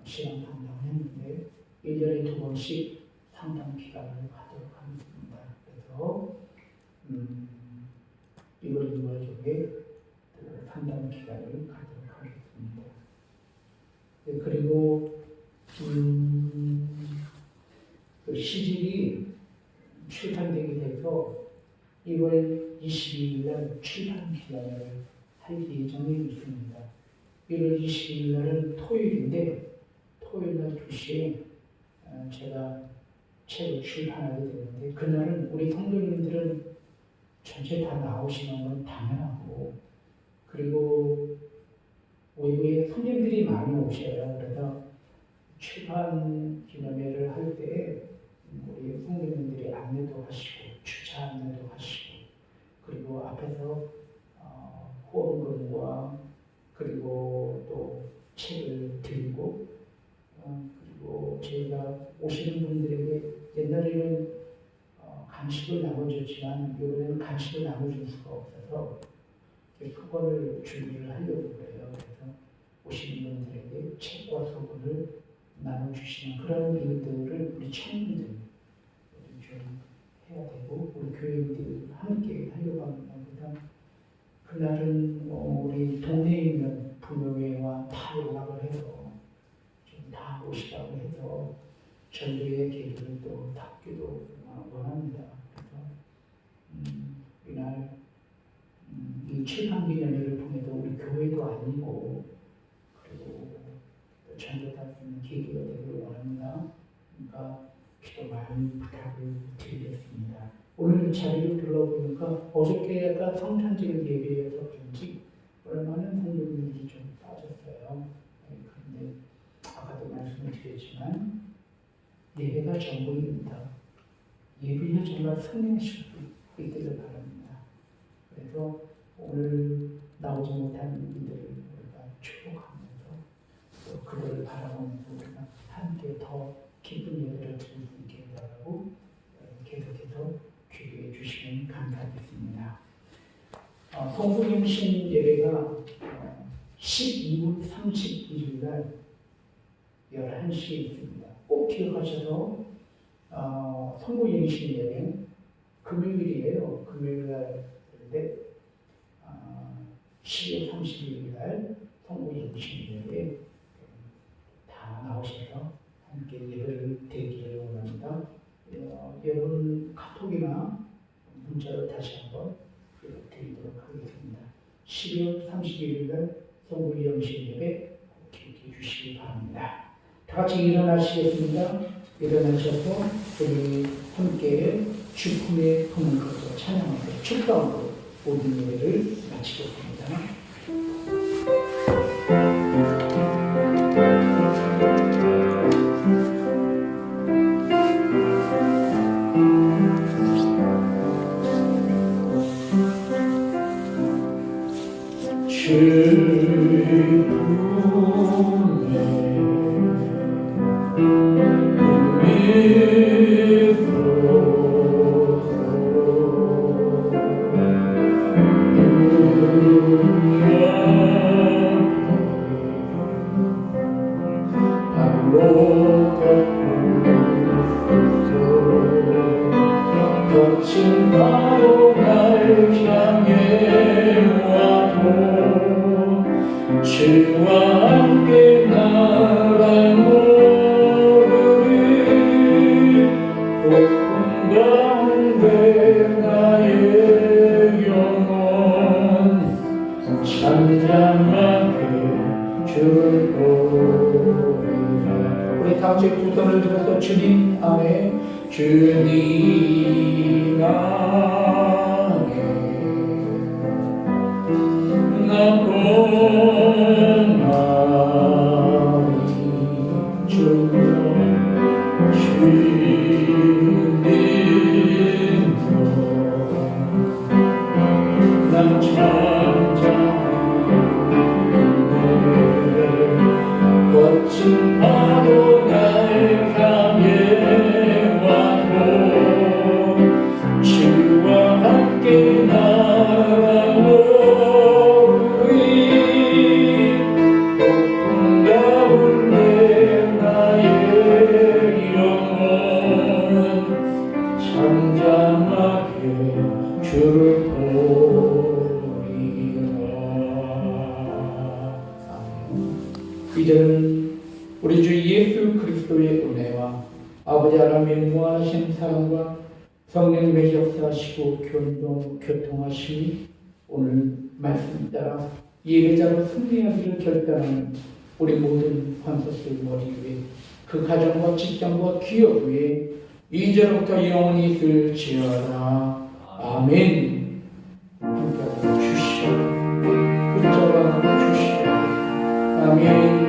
신앙 상담을 했는데 1년에 2번씩 상담 기간을 가도록 하겠습니다. 그래서 1월, 2월 쪽에 상담 기간을 가도록 하겠습니다. 네, 그리고 그 시집이 출판되게 돼서 1월 22일 날 출판 기간을 할 예정이 있습니다. 1월 22일 날은 토요일인데 토요일 날 2시에 제가 책을 출판하게 되는데 그날은 우리 성도님들은 전체 다 나오시는 건 당연하고 그리고 외부에 손님들이 많이 오셔요. 그래서 출판 기념회를 할 때 우리 성도님들이 안내도 하시고 주차 안내도 하시고 그리고 앞에서 후원금과 그리고 또 책을 드리고 그리고 저희가 오시는 분들에게 옛날에는 간식을 나눠줬지만 이번에는 간식을 나눠줄 수가 없어서 소금을 준비를 하려고 그래요. 그래서 오시는 분들에게 책과 소금을 나눠주시는 그런 일들을 우리 청년들 좀 해야 되고 우리 교회들 함께 하려고 합니다. 그날은 우리 동네에 있는 부모회와 다 연락을 해서 좀 다 오시라고 해서 전도의 계기를 또 닫기도 원합니다. 그래서 이날 이 700기념회를 통해서 우리 교회도 아니고 그리고 또 전도 닫는 계기가 되길 원합니다. 그러니까 기도 많이 부탁을 드리겠습니다. 오늘 자리를 둘러보니까 어저께 약간 성탄절 예배여서 그런지 얼마나 성도님들이 좀 빠졌어요. 그런데 아까도 말씀을 드렸지만 예배가 전부입니다. 예배가 정말 승리하실 수 있기를 바랍니다. 그래서 오늘 나오지 못한 이들을 우리가 축복하면서 또 그들을 바라보면서 우리가 함께 더 기쁜 예배를 드릴 수 있게 해달라고 계속해서 기도해 주시면 감사하겠습니다. 성부경신 예배가 12월 31일 날 11시에 있습니다. 꼭 기억하셔서 성부경신 예배 금요일이에요. 금요일 날인데 12월 31일 날 성부경신 예배 다 나오셔서 함께 예배를 드리기를 원합니다. 여러분 카톡이나 문자로 다시 한번 드리도록 하겠습니다. 12월 31일 날 성부경신 예배 꼭 기억해 주시기 바랍니다. 다 같이 일어나시겠습니다. 일어나셔서 우리 함께 주품의 품을 거둬 찬양하고 축도하고 모든 예배를 마치겠습니다. 거친 바로 날 향해 와도 주와 함께 나란 모르리 높은 가운데 나의 영혼 잠잠하게 주를 보리라. 우리 다 같이 두 손을 들어서 주님 안에 주님 안에 나 고난이 주님도 난 잠잠해 거친 파도 날 향해 와도 주와 함께 나아오리 높은 가운데 나의 영혼 잠잠하게 주를 보리라. 이제는 우리 주 예수 그리스도의 은혜와 아버지 하나님의 무한하신 사랑과 성령님의 역사하시고 교통하심이 오늘 말씀 따라 예배자로 승리하기를 결단하는 우리 모든 관서들 머리 위에 그 가정과 직장과 기업 위에 이제로부터 영원히 있을지어다. 아멘. 함께 주시오. 붙잡아 주시오. 아멘.